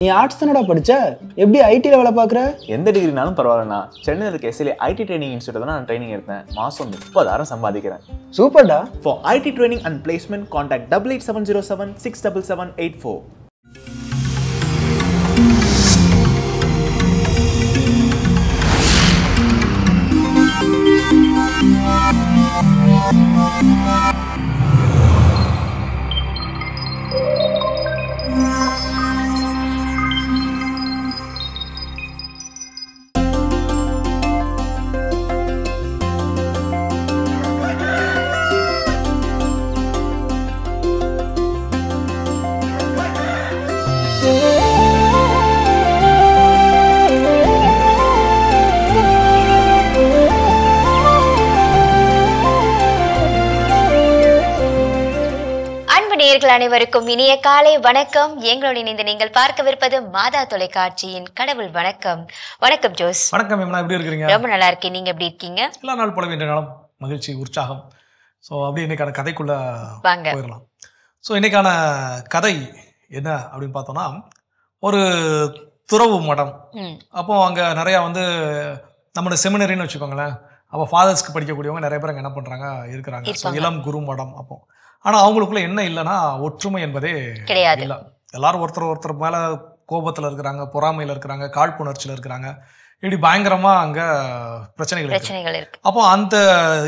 நீ ஆர்ட்ஸ் தானடா படிச்ச, எப்படி ஐடில வேலை பார்க்குற? எந்த டிகிரினாலும் பரவாயில்லண்ணா. சென்னையில் இருக்க எஸ்எல்ஏ ஐடி ட்ரைனிங் இன்ஸ்டியூட் தான் நான் ட்ரைனிங் எடுத்தேன். மாதம் 30,000 சம்பாதிக்கிறேன். சூப்பர்டா. For IT training and placement contact 8870767784. அனைவருக்கும் இனிய காலை வணக்கம். எங்களோட இணைந்து நீங்கள் பார்க்கவிருப்பது மாதா தொலைக்காட்சியின் கடவுள் வணக்கம். வணக்கம் ஜோஸ். வணக்கம் மேம், எப்படி இருக்கீங்க? ரொம்ப நல்லா இருக்கேன். நீங்க எப்படி இருக்கீங்க? எல்லா நாள் போலவே இன்றைய நாளும் மகிழ்ச்சி, உற்சாகம். ஸோ அப்படியே இன்னைக்கான கதைக்குள்ள போயிடலாம். ஸோ இன்னைக்கான கதை என்ன அப்படின்னு பார்த்தோம்னா, ஒரு துறவு மடம். அப்போ அங்கே நிறையா நம்மளோட செமினரின்னு வச்சுக்கோங்களேன். அப்போ ஃபாதர்ஸ்க்கு படிக்கக்கூடியவங்க நிறைய பேர் அங்கே என்ன பண்ணுறாங்க இருக்கிறாங்க. ஸோ இளம் குரு மடம். அப்போ ஆனால் அவங்களுக்குள்ள என்ன இல்லைன்னா ஒற்றுமை என்பதே கிடையாது. இல்லை. எல்லாரும் ஒருத்தர் மேலே கோபத்தில் இருக்கிறாங்க, பொறாமையில் இருக்கிறாங்க, காழ்ப்புணர்ச்சியில் இருக்கிறாங்க. இப்படி பயங்கரமா அங்க பிரச்சனைகள் இருக்கு. அப்போ அந்த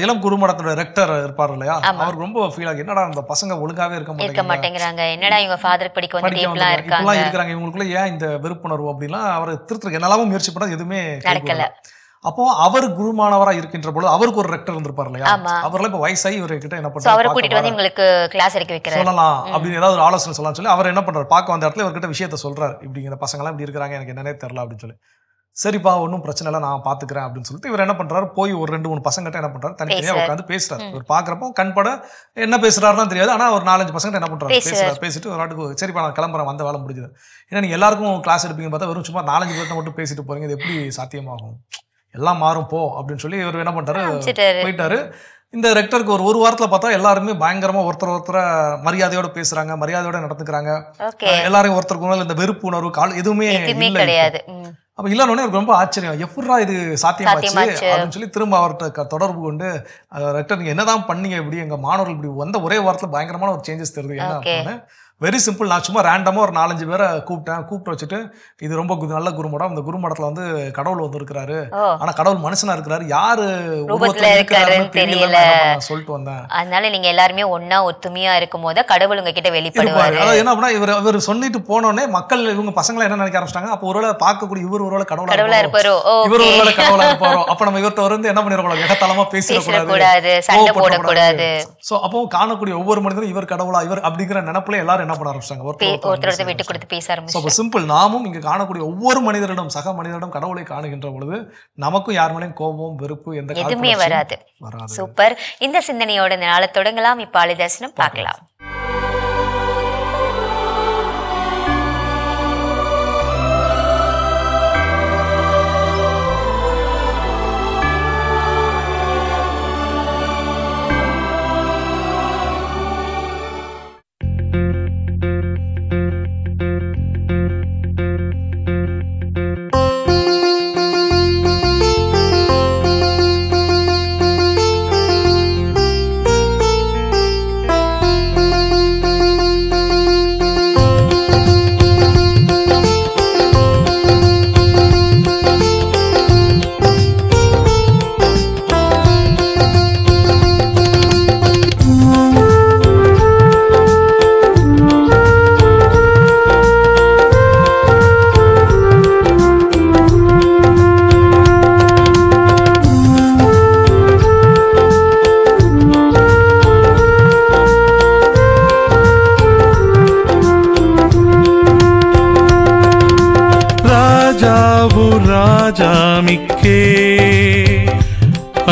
இளம் குருமடத்தோட ரெக்டர் இருப்பார் இல்லையா, அவருக்கு ரொம்ப ஃபீல் ஆகி, என்னடா இந்த பசங்க ஒழுங்காவே இருக்க மாட்டேங்கிறாங்க, என்னடா இவங்க ஃபாதர் படிக்க இருக்காங்க, இவங்களுக்குள்ள ஏன் இந்த வெறுப்புணர்வு அப்படின்லாம் அவர் திருத்துறதுக்கு என்னெல்லாம் முயற்சி பண்ணா எதுவுமே நடக்கல. அப்போ அவர் குருமானவரா இருக்கின்ற பொழுது அவருக்கு ஒரு ரெக்டர் இருந்திருப்பார் இல்லையா, அவர்ல இப்ப வயசாகி இவர்கிட்ட என்ன பண்றாரு சொல்லலாம் அப்படின்னு ஏதாவது ஒரு ஆலோசனை சொல்லலாம் சொல்லி அவர் என்ன பண்றாரு, பார்க்க வந்த இடத்துல இவர்கிட்ட விஷயத்த சொல்றாரு, இப்படிங்கிற பசங்க எல்லாம் இப்படி இருக்கிறாங்க, எனக்கு என்னன்னே தெரியல அப்படின்னு சொல்லி. சரிப்பா, ஒன்றும் பிரச்சனை இல்லை, நான் பாத்துக்கிறேன் அப்படின்னு சொல்லிட்டு இவர் என்ன பண்றாரு, போய் ஒரு 2-3 பசங்கிட்ட என்ன பண்றாரு, தனித்தனியா உட்காந்து பேசுறாரு. இவர் பாக்குறப்போ கண்பட என்ன பேசுறாருன்னு தெரியாது, ஆனா ஒரு 4-5 பசங்க என்ன பண்றாரு, பேசிட்டு ஒரு நாட்டுக்கு சரிப்பா நான் கிளம்புறேன், வந்த வேலை முடிஞ்சது. ஏன்னா நீங்க எல்லாருக்கும் கிளாஸ் எடுப்பீங்க பார்த்தா வெறும் சும்மா 4-5 பேர்ட்ட மட்டும் பேசிட்டு போறீங்க, இது எப்படி சாத்தியமாகும், எல்லாம் மாறும் போ அப்படின்னு சொல்லி இவர் என்ன பண்றாரு, போயிட்டாரு. இந்த ரெக்டருக்கு ஒரு வாரத்துல பார்த்தா எல்லாருமே பயங்கரமா ஒருத்தர மரியாதையோட பேசுறாங்க, மரியாதையோட நடந்துக்கிறாங்க. எல்லாரும் ஒருத்தருக்கு இந்த வெறுப்பு உணர்வு எதுவுமே கிடையாது. அப்ப இல்லன்னு ரொம்ப ஆச்சரியம், எப்படா இது சாத்தியமாச்சு அப்படின்னு சொல்லி திரும்ப அவர்கிட்ட தொடர்பு கொண்டு, ரெக்டர் நீங்க என்னதான் பண்ணீங்க, இப்படி எங்க மாணவர்கள் இப்படி வந்த ஒரே வாரத்துல பயங்கரமான ஒரு சேஞ்சஸ் தெரியுது, என்ன அப்படின்னு. வெரி சிம்பிள், நான் சும்மா ரேண்டமா ஒரு 4-5 பேரை கூப்பிட்டு வச்சுட்டு, இது ரொம்ப நல்ல குருமடம், இந்த குருமடத்துல கடவுள் இருக்கிறாரு, ஆனா கடவுள் மனுஷனா இருக்கிறாரு, யாரு தெரியல சொல்லிட்டு வந்தேன். அதனால நீங்க எல்லாருமே ஒன்னா ஒத்துமையா இருக்கும் போது கடவுள் உங்ககிட்ட வெளிப்படுவாரு. அதாவது என்ன அப்படின்னா, இவர் சொல்லிட்டு போனோடனே மக்கள் இவங்க பசங்களை என்ன நினைக்க ஆரம்பிச்சிட்டாங்க, அப்போ ஒருவேளை பார்க்கக்கூடிய இவர் ஒருவேளை கடவுளா இருப்பாரோ, இவர் ஒருவேளை கடவுளா இருப்பாரோ, அப்ப நம்ம இவர்கிட்ட என்ன பண்ணிடக்கூடாது, இடத்தளமா பேசிடக்கூடாது, சண்டை போடக்கூடாது. சோ அப்போ காணக்கூடிய ஒவ்வொரு மனிதரும் இவர் கடவுளா, இவர் அப்படிங்கிற நினைப்புல எல்லாரும் என்ன பண்ண ஆரம்பிச்சாங்க, ஒருத்தரத்தை விட்டு கொடுத்து பேச ஆரம்பிச்சாங்க. சிம்பிள், நாமும் இங்க காணக்கூடிய ஒவ்வொரு மனிதரிடம், சக மனிதரிடம் கடவுளை காணுகின்ற பொழுது நமக்கும் யார் மேலேயும் கோபம், வெறுப்பு எதுவுமே வராது. சூப்பர். இந்த சிந்தனையோட இந்த நாளை தொடங்கலாம். இப்ப ஆளு தரிசனம் பார்க்கலாம்.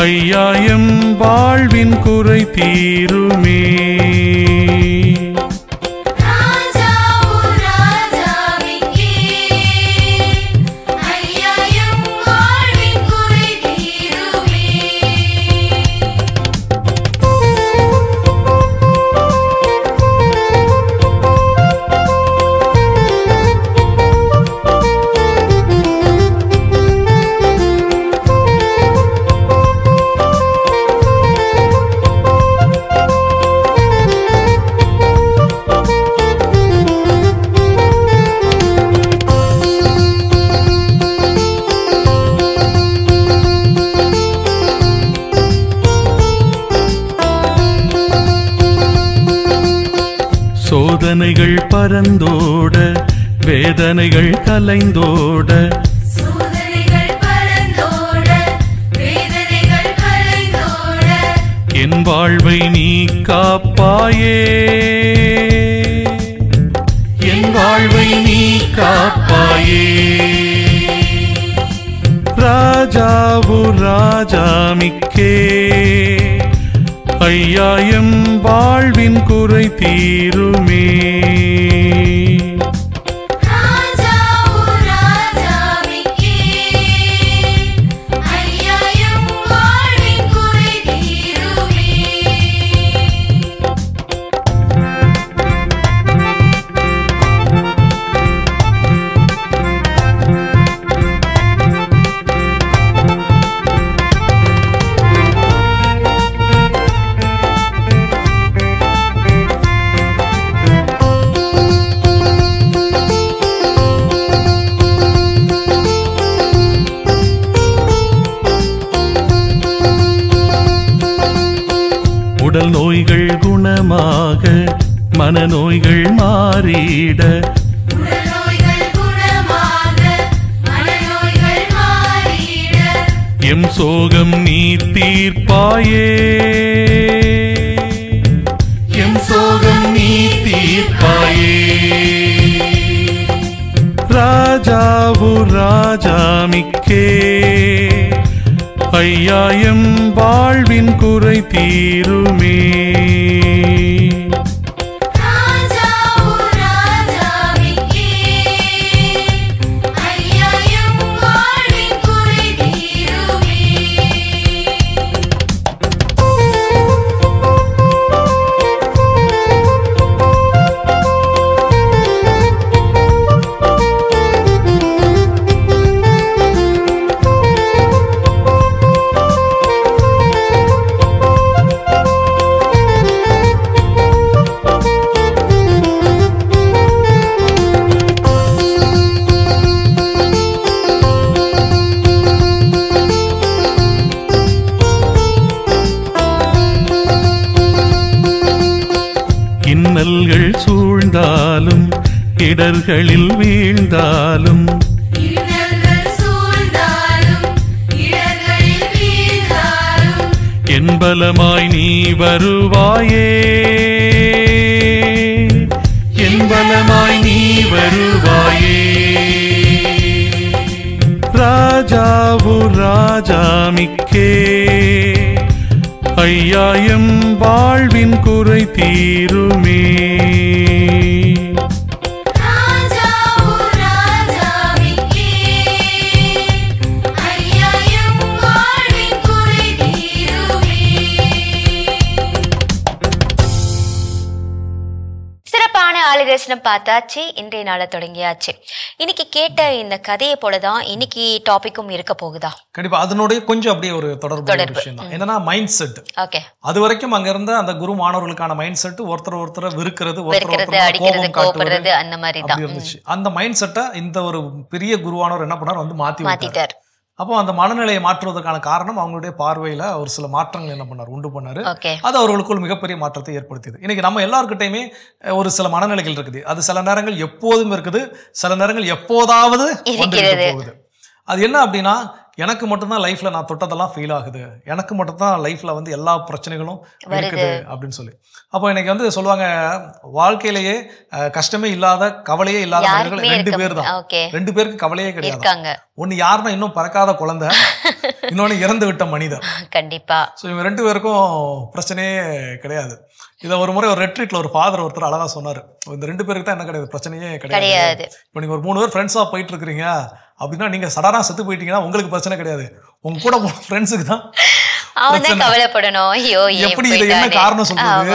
ஐயாயம் வாழ்வின் குறை தீருமே. பறந்தோட வேதனைகள் கலைந்தோட என் வாழ்வை நீ காப்பாயே என் வாழ்வை நீ காப்பாயே ராஜாவு ராஜாமிக்கே ஐயா எம் வாழ்வின் குறை தீருமே உடல் நோய்கள் குணமாக மனநோய்கள் மாறிட எம் சோகம் நீ தீர்ப்பாயே எம் சோகம் நீ தீர்ப்பாயே ராஜாவு ராஜாமிக்கே ஐயா எம் வாழ்வின் குறை தீருமே இன்னல்கள் சூழ்ந்தாலும் இடர்களில் வீழ்ந்தாலும் என் பலமாய் நீ வருவாயே என் பலமாய் நீ வருவாயே ராஜாவு ராஜாமிக்கே ஐயா எம் வாழ்வின் குறை தீருமே ஆளுதர்ஷனம் பார்த்தாச்சு. இன்றைய நாளை தொடங்கியாச்சு. இன்னைக்கு கேட்ட இந்த கதையை போலதான் இன்னைக்கு டாபிக்கும் இருக்க போகுதா? கண்டிப்பா அதனுடைய கொஞ்சம் அப்படியே ஒரு தொடர்பு விஷயம் தான். என்னன்னா மைண்ட் செட். ஓகே, அது வரைக்கும் அங்க இருந்த அந்த குரு மாணவர்களுக்கான மைண்ட் செட் ஒருத்தர் வெறுக்கிறது, அடிக்கிறது, கோபப்படுறது, அந்த மாதிரி தான் இருந்துச்சு. அந்த மைண்ட் செட்டை இந்த ஒரு பெரிய குருவானவர் என்ன பண்ணார், வந்து மாத்திட்டார். அப்போ அந்த மனநிலையை மாற்றுவதற்கான காரணம் அவங்களுடைய பார்வையில ஒரு சில மாற்றங்கள் என்ன பண்ணார், உண்டு பண்ணாரு. அது அவர்களுக்குள் மிகப்பெரிய மாற்றத்தை ஏற்படுத்தியது. இன்னைக்கு நம்ம எல்லாருக்கிட்டையுமே ஒரு சில மனநிலைகள் இருக்குது. அது சில நேரங்கள் எப்போதும் இருக்குது, சில நேரங்கள் எப்போதாவது போகுது. அது என்ன அப்படின்னா, எனக்கு மட்டும்தான் லைஃப்ல நான் தொட்டதெல்லாம் ஃபீல் ஆகுது, எனக்கு மட்டும்தான் லைஃப்ல வந்து எல்லா பிரச்சனைகளும் இருக்குது அப்படின்னு சொல்லி. அப்போ இன்னைக்கு வந்து சொல்லுவாங்க, வாழ்க்கையிலேயே கஷ்டமே இல்லாத, கவலையே இல்லாத மனிதர்கள் 2 பேர் தான். 2 பேருக்கு கவலையே கிடையாது. ஒன்னு யாருன்னா இன்னும் பறக்காத குழந்தை, இன்னொன்னு இறந்து விட்ட மனிதர். கண்டிப்பா. ஸோ இவங்க 2 பேருக்கும் பிரச்சனையே கிடையாது. இதை ஒரு முறை ஒரு ரெட்ரீட்ல ஒரு ஃபாதர் ஒருத்தர் அழகா சொன்னாரு, இந்த 2 பேருக்கு தான் என்ன கிடையாது, பிரச்சனையே கிடையாது. இப்போ நீங்க ஒரு 3 பேர் ஃப்ரெண்ட்ஸா போயிட்டு இருக்கிறீங்க அப்படின்னா, நீங்க சடனா செத்து போயிட்டீங்கன்னா உங்களுக்கு பிரச்சனை கிடையாது, உங்க கூட போன ஃப்ரெண்ட்ஸுக்கு தான் கவலைப்படணும். எப்படி இதை என்ன காரணம் சொல்றது,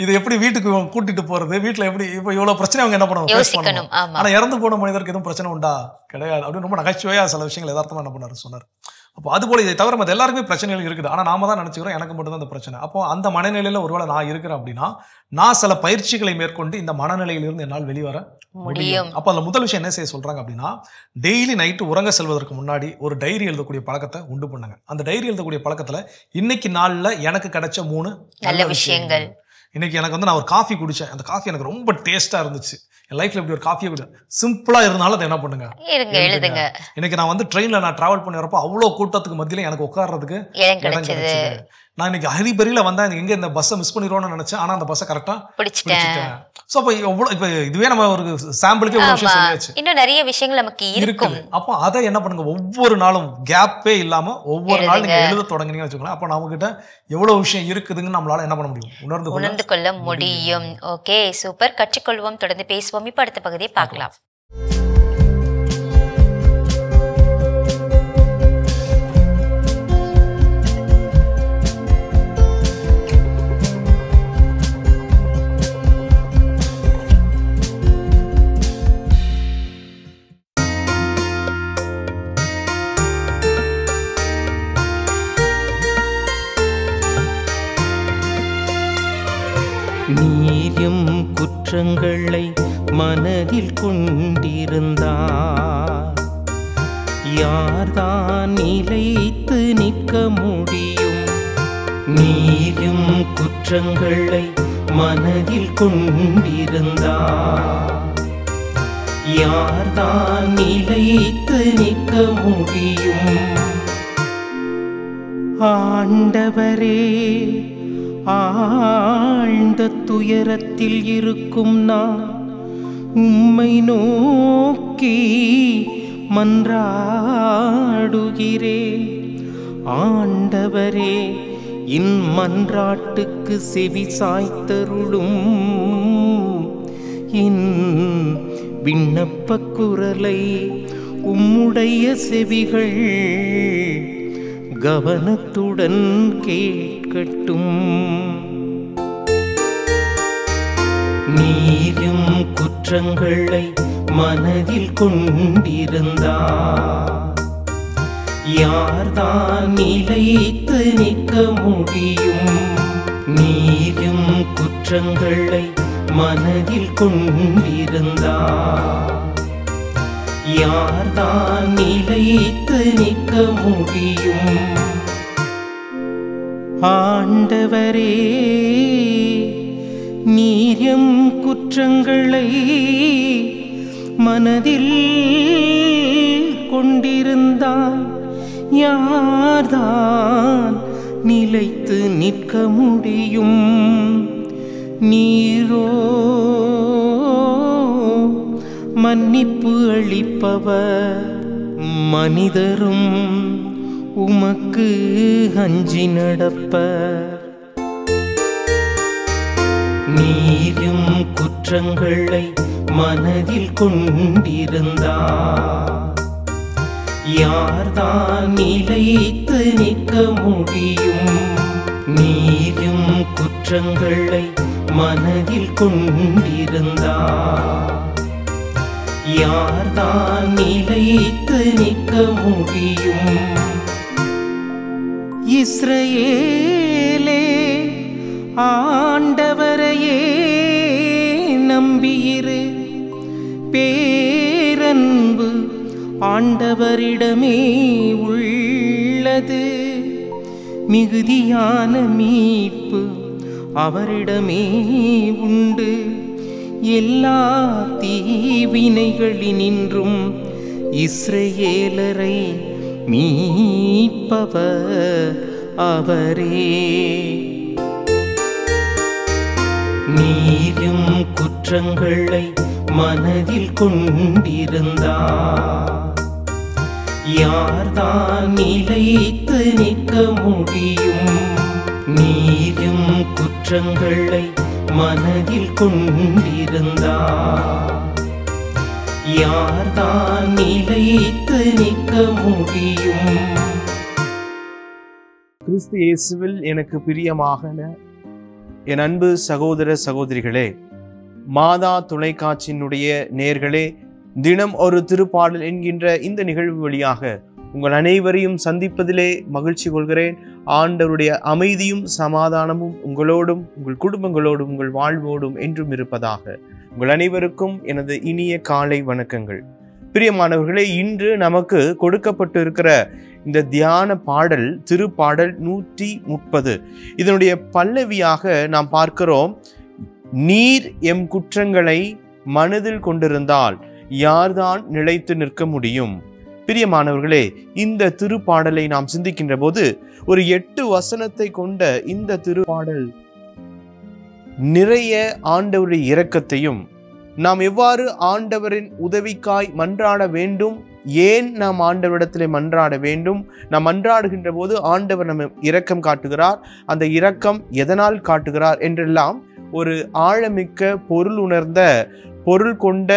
இதை எப்படி வீட்டுக்கு கூட்டிட்டு போறது, வீட்டுல எப்படி இப்ப இவ்வளவு பிரச்சனை அவங்க என்ன பண்ணணும். ஆனா இறந்து போன மனிதருக்கு எதுவும் பிரச்சனை உண்டா, கிடையாது அப்படின்னு ரொம்ப நகைச்சுவையா சில விஷயங்கள் யதார்த்தமா என்ன பண்ணாரு சொன்னார். அப்போ அது போல இதை தவிர மற்ற எல்லாருக்குமே பிரச்சனைகள் இருக்குது. ஆனா நாம தான் நினைச்சுக்கிறோம் எனக்கு மட்டும் தான் அந்த பிரச்சனை. அப்போ அந்த மனநிலையில ஒருவேளை நான் இருக்கிறேன் அப்படின்னா, நான் சில பயிற்சிகளை மேற்கொண்டு இந்த மனநிலையிலிருந்து என்னால் வெளிவர முடியும். அப்போ அதுல முதல் விஷயம் என்ன செய்ய சொல்றாங்க அப்படின்னா, டெய்லி நைட்டு உறங்க செல்வதற்கு முன்னாடி ஒரு டைரி எழுதக்கூடிய பழக்கத்தை உண்டு பண்ணுங்க. அந்த டைரி எழுதக்கூடிய பழக்கத்துல இன்னைக்கு நாள்ல எனக்கு கிடைச்ச 3 நல்ல விஷயங்கள். இன்னைக்கு எனக்கு வந்து நான் ஒரு காஃபி குடிச்சேன், அந்த காஃபி எனக்கு ரொம்ப டேஸ்டா இருந்துச்சு, என் லைஃப்ல இப்படி ஒரு காஃபியை கூட சிம்பிளா இருந்தாலும் அதை என்ன பண்ணுங்க, எழுதுங்க. இன்னைக்கு நான் வந்து ட்ரெயின்ல நான் டிராவல் பண்ணி வரப்போ அவ்வளோ கூட்டத்துக்கு மத்தியில எனக்கு உட்கார்றதுக்கு இடம் கிடைச்சது. நான் இன்னைக்கு ஹரிபரியில வந்தா எங்க இந்த பஸ்ஸை மிஸ் பண்ணிடுவோம்னு நினைச்சேன். ஆனா அந்த பஸ்ஸை கரெக்டா பிடிச்சிட்டேன். சோ அப்ப எவ்வளவு, இப்ப இதுவே நம்ம ஒரு சாம்பிளுக்கு இவ்வளவு விஷயம் சொல்லியாச்சு. இன்னும் நிறைய விஷயங்கள் நமக்கு இருக்கும். அப்போ அதை என்ன பண்ணுங்க, ஒவ்வொரு நாளும் கேப்பே இல்லாம ஒவ்வொரு நாளும் நீங்க எழுத தொடங்குனீங்கன்னு வச்சுக்கோங்களேன். அப்ப நம்ம கிட்ட எவ்வளவு விஷயம் இருக்குதுன்னு நம்மளால என்ன பண்ண முடியும், உணர்ந்து கொள்ள முடியும். Okay, super. கற்றுக்கொள்வோம், தொடர்ந்து பேசுவோம். இப்ப அடுத்த பகுதியை பார்க்கலாம். நீயும் குற்றங்களை மனதில் கொண்டிருந்தார் யார்தான் நிலைத்து நிற்க முடியும்? நீயும் குற்றங்களை மனதில் கொண்டிருந்தார் யார்தான் நிலைத்து நிற்க முடியும்? ஆண்டவரே, ஆழ்ந்த துயரத்தில் இருக்கும் நான் உம்மை நோக்கி மன்றாடுகிறேன். ஆண்டவரே, இன் மன்றாட்டுக்கு செவி சாய்த்தருளும். இன் விண்ணப்ப குரலை உம்முடைய செவிகள் கவனத்துடன் கேட்கட்டும். நீயும் குற்றங்களை மனதில் கொண்டிருந்தார் யார்தான் நிலைத்து நிற்க முடியும்? நீயும் குற்றங்களை மனதில் கொண்டிருந்தார் யார்தான் நிலைத்து நிற்க முடியும்? ஆண்டவரே, நீர் எம் குற்றங்களை மனதில் கொண்டிருந்தால் யார்தான் நிலைத்து நிற்க முடியும்? நீரோ மன்னிப்பு அளிப்பவர், மனிதரும் உமக்கு அஞ்சி நடப்பர். நீயும் குற்றங்களை மனதில் கொண்டிருந்தார் யார்தான் நிலைத்து நிற்க முடியும்? நீயும் குற்றங்களை மனதில் கொண்டிருந்தார் யார்தான் நிலைத்து நிற்க முடியும்? இஸ்ரவேலே, ஆண்டவரையே நம்பியிரு. பேரன்பு ஆண்டவரிடமே உள்ளது. மிகுதியான மீட்பு அவரிடமே உண்டு. எல்லா தீவினைகளினின்றும் இஸ்ரவேலரை மீட்பவர் அவரே. நீயும் குற்றங்களை மனதில் கொண்டிருந்தார் யார்தான் நிலைத்து நிற்க முடியும்? நீயும் குற்றங்களை மனதில் கொண்டிருந்தார் யார்தான் நிலைத்து நிற்க முடியும்? கிறிஸ்து இயேசுவில் எனக்கு பிரியமாக என் அன்பு சகோதர சகோதரிகளே, மாதா தொலைக்காட்சியினுடைய நேயர்களே, தினம் ஒரு திருப்பாடல் என்கின்ற இந்த நிகழ்வு வழியாக உங்கள் அனைவரையும் சந்திப்பதிலே மகிழ்ச்சி கொள்கிறேன். ஆண்டவருடைய அமைதியும் சமாதானமும் உங்களோடும் உங்கள் குடும்பங்களோடும் உங்கள் வாழ்வோடும் என்றும் இருப்பதாக. உங்கள் அனைவருக்கும் எனது இனிய காலை வணக்கங்கள். பிரியமானவர்களே, இன்று நமக்கு கொடுக்கப்பட்டு இருக்கிற இந்த தியான பாடல் திருப்பாடல் 130. இதனுடைய பல்லவியாக நாம் பார்க்கிறோம், நீர் எம் குற்றங்களை மனதில் கொண்டிருந்தால் யார்தான் நிலைத்து நிற்க முடியும்? பிரியமானவர்களே, இந்த திருப்பாடலை நாம் சிந்திக்கின்ற போது ஒரு 8 வசனத்தை கொண்ட இந்த திருப்பாடல் நிறைய ஆண்டவருடைய இரக்கத்தையும், நாம் எவ்வாறு ஆண்டவரின் உதவிக்காய் மன்றாட வேண்டும், ஏன் நாம் ஆண்டவரிடத்திலே மன்றாட வேண்டும், நாம் மன்றாடுகின்ற போது ஆண்டவர் நம்ம இரக்கம் காட்டுகிறார், அந்த இரக்கம் எதனால் காட்டுகிறார் என்றெல்லாம் ஒரு ஆழமிக்க பொருள் உணர்ந்த பொருள் கொண்ட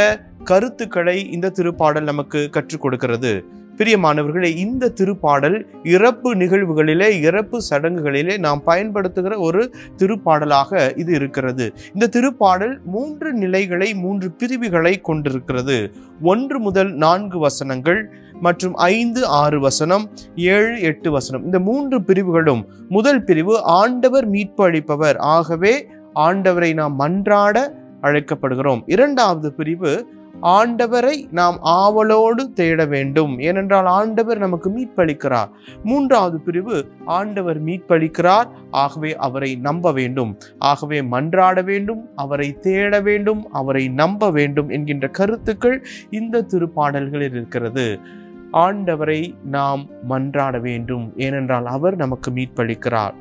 கருத்துக்களை இந்த திருப்பாடல் நமக்கு கற்றுக் கொடுக்கிறது. பிரியமானவர்களே, இந்த திருப்பாடல் இறப்பு நிகழ்வுகளிலே, இறப்பு சடங்குகளிலே நாம் பயன்படுத்துகிற ஒரு திருப்பாடலாக இது இருக்கிறது. இந்த திருப்பாடல் 3 நிலைகளை, 3 பிரிவுகளை கொண்டிருக்கிறது. 1 முதல் 4 வசனங்கள் மற்றும் 5, 6 வசனம், 7, 8 வசனம். இந்த 3 பிரிவுகளும், முதல் பிரிவு ஆண்டவர் மீட்பு அளிப்பவர், ஆகவே ஆண்டவரை நாம் மன்றாட அழைக்கப்படுகிறோம். 2வது பிரிவு ஆண்டவரை நாம் ஆவலோடு தேட வேண்டும், ஏனென்றால் ஆண்டவர் நமக்கு மீட்பளிக்கிறார். 3வது பிரிவு ஆண்டவர் மீட்பளிக்கிறார், ஆகவே அவரை நம்ப வேண்டும், ஆகவே மன்றாட வேண்டும், அவரை தேட வேண்டும், அவரை நம்ப வேண்டும் என்கின்ற கருத்துக்கள் இந்த திருப்பாடல்களில் இருக்கிறது. ஆண்டவரை நாம் மன்றாட வேண்டும், ஏனென்றால் அவர் நமக்கு மீட்பளிக்கிறார்.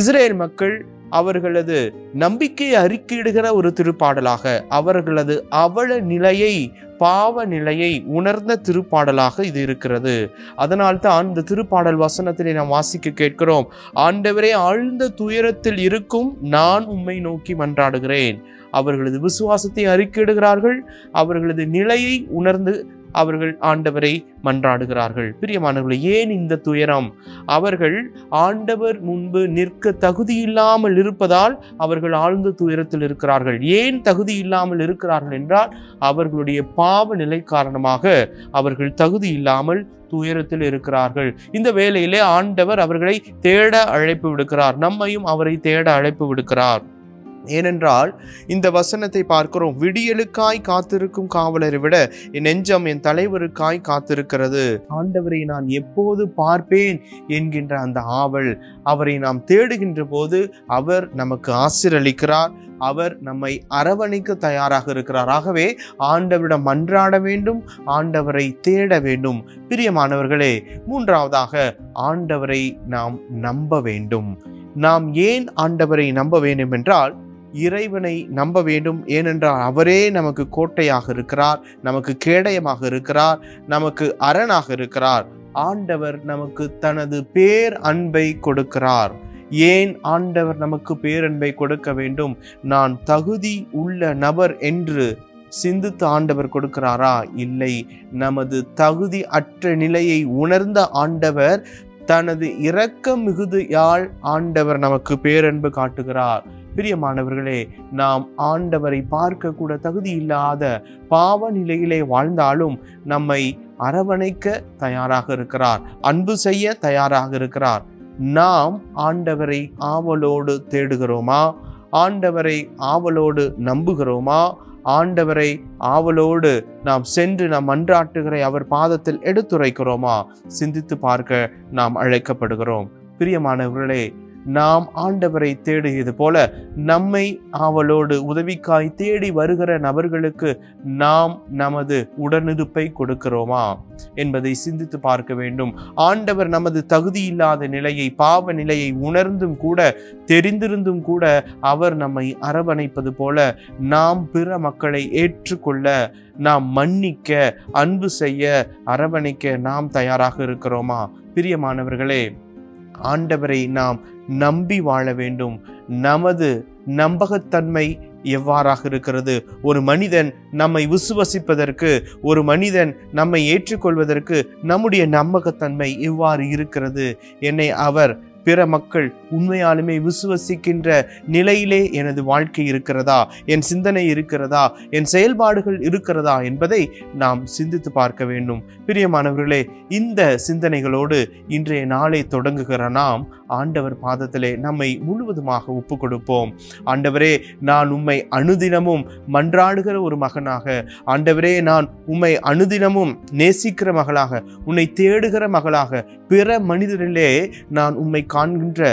இஸ்ரேல் மக்கள் அவர்களது நம்பிக்கையை அறிக்கையிடுகிற ஒரு திருப்பாடலாக, அவர்களது அவல நிலையை, பாவ நிலையை உணர்ந்த திருப்பாடலாக இது இருக்கிறது. அதனால்தான் இந்த திருப்பாடல் வசனத்திலே நாம் வாசிக்க கேட்கிறோம், ஆண்டவரே ஆழ்ந்த துயரத்தில் இருக்கும் நான் உம்மை நோக்கி மன்றாடுகிறேன். அவர்களது விசுவாசத்தை அறிக்கையிடுகிறார்கள், அவர்களது நிலையை உணர்ந்து அவர்கள் ஆண்டவரை மன்றாடுகிறார்கள். பிரியமானவர்களே, ஏன் இந்த துயரம்? அவர்கள் ஆண்டவர் முன்பு நிற்க தகுதி இல்லாமல் இருப்பதால் அவர்கள் ஆழ்ந்த துயரத்தில் இருக்கிறார்கள். ஏன் தகுதி இல்லாமல் இருக்கிறார்கள் என்றால், அவர்களுடைய பாவ நிலை காரணமாக அவர்கள் தகுதி இல்லாமல் துயரத்தில் இருக்கிறார்கள். இந்த வேளையிலே ஆண்டவர் அவர்களை தேட அழைப்பு விடுக்கிறார், நம்மையும் அவரை தேட அழைப்பு விடுக்கிறார். ஏனென்றால் இந்த வசனத்தை பார்க்கிறோம், விடியலுக்காய் காத்திருக்கும் காவலரை விட என் நெஞ்சம் என் தலைவருக்காய் காத்திருக்கிறது. ஆண்டவரை நான் எப்போது பார்ப்பேன் என்கின்ற அந்த ஆவல், அவரை நாம் தேடுகின்ற போது அவர் நமக்கு ஆசீர்வதிக்கிறார், அவர் நம்மை அரவணைக்க தயாராக இருக்கிறார். ஆகவே ஆண்டவரிடம் மன்றாட வேண்டும், ஆண்டவரை தேட வேண்டும். பிரியமானவர்களே, 3வதாக ஆண்டவரை நாம் நம்ப வேண்டும். நாம் ஏன் ஆண்டவரை நம்ப வேண்டும் என்றால், இறைவனை நம்ப வேண்டும், ஏனென்றால் அவரே நமக்கு கோட்டையாக இருக்கிறார், நமக்கு கேடயமாக இருக்கிறார், நமக்கு அரணாக இருக்கிறார். ஆண்டவர் நமக்கு தனது பேர் அன்பை கொடுக்கிறார். ஏன் ஆண்டவர் நமக்கு பேரன்பை கொடுக்க வேண்டும்? நான் தகுதி உள்ள நபர் என்று சிந்தித்து ஆண்டவர் கொடுக்கிறாரா? இல்லை. நமது தகுதி அற்ற நிலையை உணர்ந்த ஆண்டவர் தனது இரக்க மிகுதியால் ஆண்டவர் நமக்கு பேரன்பு காட்டுகிறார். பிரியமானவர்களே, நாம் ஆண்டவரை பார்க்க கூட தகுதி இல்லாத பாவ நிலையிலே வாழ்ந்தாலும் நம்மை அரவணைக்க தயாராக இருக்கிறார், அன்பு செய்ய தயாராக இருக்கிறார். நாம் ஆண்டவரை ஆவலோடு தேடுகிறோமா? ஆண்டவரை ஆவலோடு நம்புகிறோமா? ஆண்டவரை ஆவலோடு நாம் சென்று நாம் மன்றாட்டுகிற அவர் பாதத்தில் எடுத்துரைக்கிறோமா? சிந்தித்து பார்க்க நாம் அழைக்கப்படுகிறோம். பிரியமானவர்களே, நாம் ஆண்டவரை தேடுகிறது போல நம்மை ஆவலோடு உதவிக்காய் தேடி வருகிற நபர்களுக்கு நாம் நமது உடனிருப்பை கொடுக்கிறோமா என்பதை சிந்தித்து பார்க்க வேண்டும். ஆண்டவர் நமது தகுதி இல்லாத நிலையை, பாவ நிலையை உணர்ந்தும் கூட, தெரிந்திருந்தும் கூட அவர் நம்மை அரவணைப்பது போல நாம் பிற மக்களை ஏற்றுக்கொள்ள, நாம் மன்னிக்க, அன்பு செய்ய, அரவணைக்க நாம் தயாராக இருக்கிறோமா? பிரியமானவர்களே, ஆண்டவரை நாம் நம்பி வாழ வேண்டும். நமது நம்பகத்தன்மை எவ்வாறாக இருக்கிறது? ஒரு மனிதன் நம்மை விசுவசிப்பதற்கு, ஒரு மனிதன் நம்மை ஏற்றுக்கொள்வதற்கு நம்முடைய நம்பகத்தன்மை எவ்வாறு இருக்கிறது? என்னை அவர் பிற மக்கள் உண்மையாலுமே விசுவசிக்கின்ற நிலையிலே எனது வாழ்க்கை இருக்கிறதா, என் சிந்தனை இருக்கிறதா, என் செயல்பாடுகள் இருக்கிறதா என்பதை நாம் சிந்தித்து பார்க்க வேண்டும். பிரியமானவர்களே, இந்த சிந்தனைகளோடு இன்றைய நாளை தொடங்குகிற நாம் ஆண்டவர் பாதத்திலே நம்மை முழுவதுமாக ஒப்பு கொடுப்போம். ஆண்டவரே, நான் உம்மை அனுதினமும் மன்றாடுகிற ஒரு மகனாக, ஆண்டவரே நான் உம்மை அனுதினமும் நேசிக்கிற மகளாக, உன்னை தேடுகிற மகளாக, பிற மனிதரிலே நான் உம்மை காண்கின்ற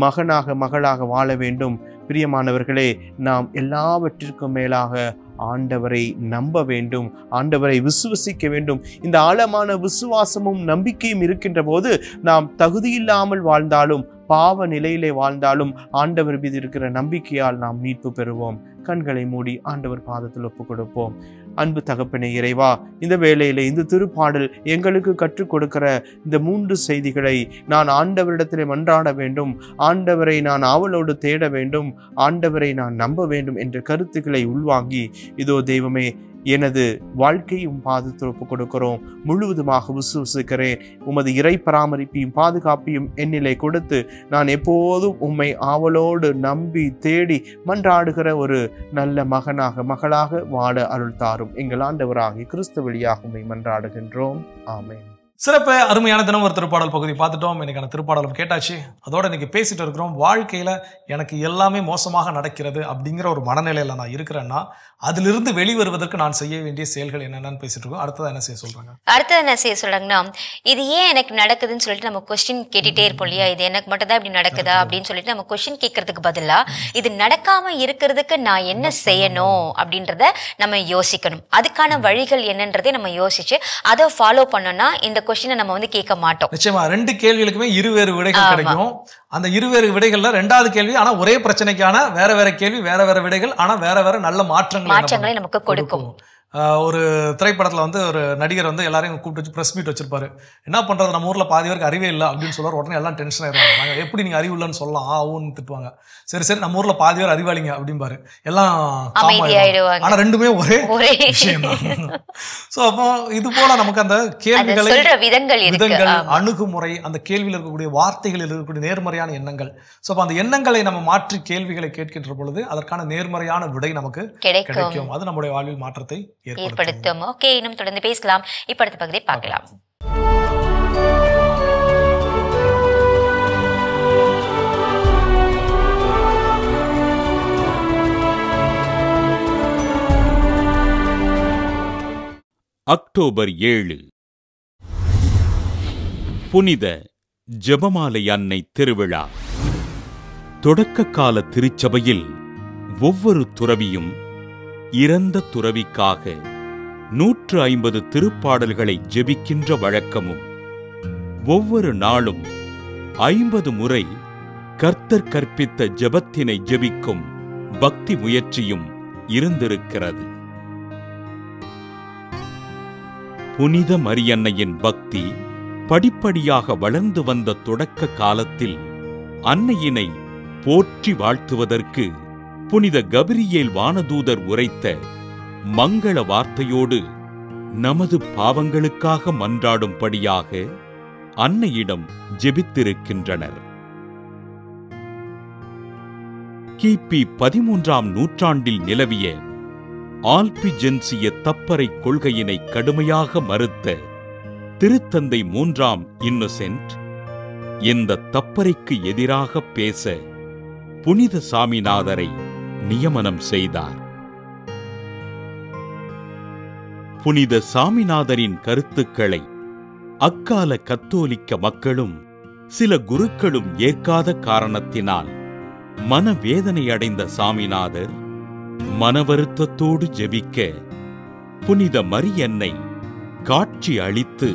மகனாக, மகளாக வாழ வேண்டும். பிரியமானவர்களே, நாம் எல்லாவற்றிற்கும் மேலாக ஆண்டவரை நம்ப வேண்டும், ஆண்டவரை விசுவசிக்க வேண்டும். இந்த ஆழமான விசுவாசமும் நம்பிக்கையும் இருக்கின்ற போது நாம் தகுதியில்லாமல் வாழ்ந்தாலும், பாவ நிலையிலே வாழ்ந்தாலும் ஆண்டவர் மீது இருக்கிற நம்பிக்கையால் நாம் மீட்பு பெறுவோம். கண்களை மூடி ஆண்டவர் பாதத்தில் ஒப்பு கொடுப்போம். அன்பு தகப்பனே இறைவா, இந்த வேளையிலே இந்த திருப்பாடல் எங்களுக்கு கற்றுக் கொடுக்கிற இந்த 3 செய்திகளை நான் ஆண்டவரிடத்திலே மன்றாட வேண்டும், ஆண்டவரை நான் ஆவலோடு தேட வேண்டும், ஆண்டவரை நான் நம்ப வேண்டும் என்ற கருத்துக்களை உள்வாங்கி, இதோ தெய்வமே எனது வாழ்க்கையும் பாதத்தில் ஒப்பு கொடுக்கிறோம். முழுவதுமாக விசுவசிக்கிறேன். உமது இறை பராமரிப்பையும் பாதுகாப்பையும் என்னிலே கொடுத்து நான் எப்போதும் உம்மை ஆவலோடு நம்பி தேடி மன்றாடுகிற ஒரு நல்ல மகளாக வாழ அருள் தாரும். எங்கள் ஆண்டவராகிய கிறிஸ்து வழியாக உம்மை மன்றாடுகின்றோம். ஆமென். சிறப்பு. அருமையான தினம் ஒரு திருப்பாடல் பகுதி பார்த்துட்டோம். இன்னைக்கான திருப்பாடலும் கேட்டாச்சு. அதோட இன்னைக்கு பேசிட்டு இருக்கிறோம், வாழ்க்கையில எனக்கு எல்லாமே மோசமாக நடக்கிறது அப்படிங்கிற ஒரு மனநிலையில நான் இருக்கிறேன்னா அதிலிருந்து வெளிவருவதற்கு நான் செய்ய வேண்டிய செயல்கள் என்னென்னு பேசிட்டு இருக்கோம். அடுத்தது என்ன செய்ய சொல்றாங்க? அடுத்தது என்ன செய்ய சொல்றாங்கன்னா, இது ஏன் எனக்கு நடக்குதுன்னு சொல்லிட்டு நம்ம கொஸ்டின் கேட்டுட்டே இருப்போம் இல்லையா? இது எனக்கு மட்டும் தான் இப்படி நடக்குதா அப்படின்னு சொல்லிட்டு நம்ம கொஸ்டின் கேட்கறதுக்கு பதிலா இது நடக்காம இருக்கிறதுக்கு நான் என்ன செய்யணும் அப்படின்றத நம்ம யோசிக்கணும். அதுக்கான வழிகள் என்னன்றதை நம்ம யோசிச்சு அதை ஃபாலோ பண்ணோம்னா இந்த கொஸ்டினை நம்ம வந்து கேட்க மாட்டோம். நிச்சயமா 2 கேள்விகளுக்குமே இருவேறு விடைகள் கிடைக்கும். அந்த இருவேறு விடைகள்ல 2வது கேள்வி ஆனா ஒரே பிரச்சனைக்கான வேற கேள்வி, வேற விடைகள், ஆனா வேற நல்ல மாற்றங்களை நமக்கு கொடுக்கும். ஒரு திரைப்படத்துல வந்து ஒரு நடிகர் வந்து எல்லாரையும் கூப்பிட்டு வச்சு பிரஸ் மீட் வச்சிருப்பாரு. என்ன பண்றது, நம்ம ஊர்ல பாதி பேருக்கு அறிவே இல்லை அப்படின்னு சொல்லுவார். உடனே எல்லாம் டென்ஷன் ஆயிடுவாங்க. நாங்க எப்படி நீங்க அறிவு இல்லைன்னு சொல்லலாம், ஆவுன்னு திட்டுவாங்க. சரி நம்ம ஊர்ல பாதி பேர் அறிவாளிங்க அப்படிம்பாரு. எல்லாம் ஆனா ரெண்டுமே ஒரே விஷயம் தான். சோ அப்போ இது போல நமக்கு அந்த கேள்விகளை, விதங்கள், அணுகுமுறை, அந்த கேள்வியில் இருக்கக்கூடிய வார்த்தைகளில் இருக்கக்கூடிய நேர்மறையான எண்ணங்கள், சோ அப்ப அந்த எண்ணங்களை நம்ம மாற்றி கேள்விகளை கேட்கின்ற பொழுது அதற்கான நேர்மறையான விடை நமக்கு கிடைக்கும். அது நம்முடைய வாழ்வில் மாற்றத்தை ஏற்படுத்தும். ஓகே, இன்னும் தொடர்ந்து பேசலாம். இப்ப அடுத்த பகுதியை பார்க்கலாம். அக்டோபர் 7 புனித ஜெபமாலை அன்னை திருவிழா. தொடக்க கால திருச்சபையில் ஒவ்வொரு துறவியும் இறந்த துறவிக்காக 150 திருப்பாடல்களை ஜெபிக்கின்ற வழக்கமும், ஒவ்வொரு நாளும் 50 முறை கர்த்தர் கற்பித்த ஜெபத்தினை ஜெபிக்கும் பக்தி முயற்சியும் இருந்திருக்கிறது. புனித மரியன்னையின் பக்தி படிப்படியாக வளர்ந்து வந்த தொடக்க காலத்தில் அன்னையினை போற்றி வாழ்த்துவதற்கு புனித கபிரியேல் வானதூதர் உரைத்த மங்கள வார்த்தையோடு நமது பாவங்களுக்காக மன்றாடும்படியாக அன்னையிடம் ஜெபித்திருக்கின்றனர். கிபி 13ஆம் நூற்றாண்டில் நிலவிய ஆல்பிஜென்சிய தப்பறை கொள்கையினை கடுமையாக மறுத்த திருத்தந்தை 3ஆம் இன்னோசென்ட் இந்த தப்பறைக்கு எதிராக பேச புனித சாமிநாதரை நியமனம் செய்தார். புனித சாமிநாதரின் கருத்துக்களை அக்கால கத்தோலிக்க மக்களும் சில குருக்களும் ஏற்காத காரணத்தினால் மனவேதனையடைந்த சாமிநாதர் மனவருத்தத்தோடு ஜெபிக்க புனித மரியன்னை காட்சி அளித்து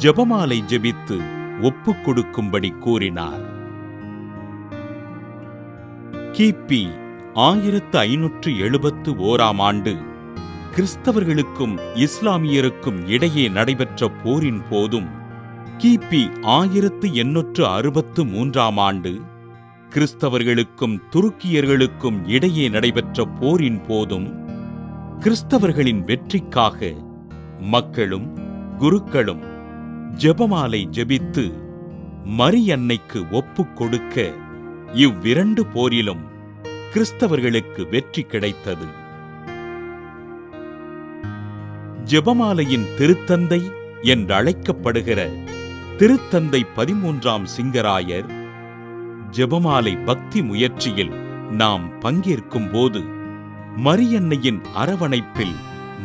ஜெபமாலை ஜெபித்து ஒப்புக் கொடுக்கும்படி கூறினார். கிபி 1571ஆம் ஆண்டு கிறிஸ்தவர்களுக்கும் இஸ்லாமியருக்கும் இடையே நடைபெற்ற போரின் போதும், கிபி 1863ஆம் ஆண்டு கிறிஸ்தவர்களுக்கும் துருக்கியர்களுக்கும் இடையே நடைபெற்ற போரின் போதும் கிறிஸ்தவர்களின் வெற்றிக்காக மக்களும் குருக்களும் ஜெபமாலை ஜெபித்து மரியன்னைக்கு ஒப்புக் கொடுக்க இவ்விரண்டு போரிலும் கிறிஸ்தவர்களுக்கு வெற்றி கிடைத்தது. ஜெபமாலையின் திருத்தந்தை என்றழைக்கப்படுகிற திருத்தந்தை 13ஆம் சிங்கராயர், ஜெபமாலை பக்தி முயற்சியில் நாம் பங்கேற்கும் போது மரியன்னையின் அரவணைப்பில்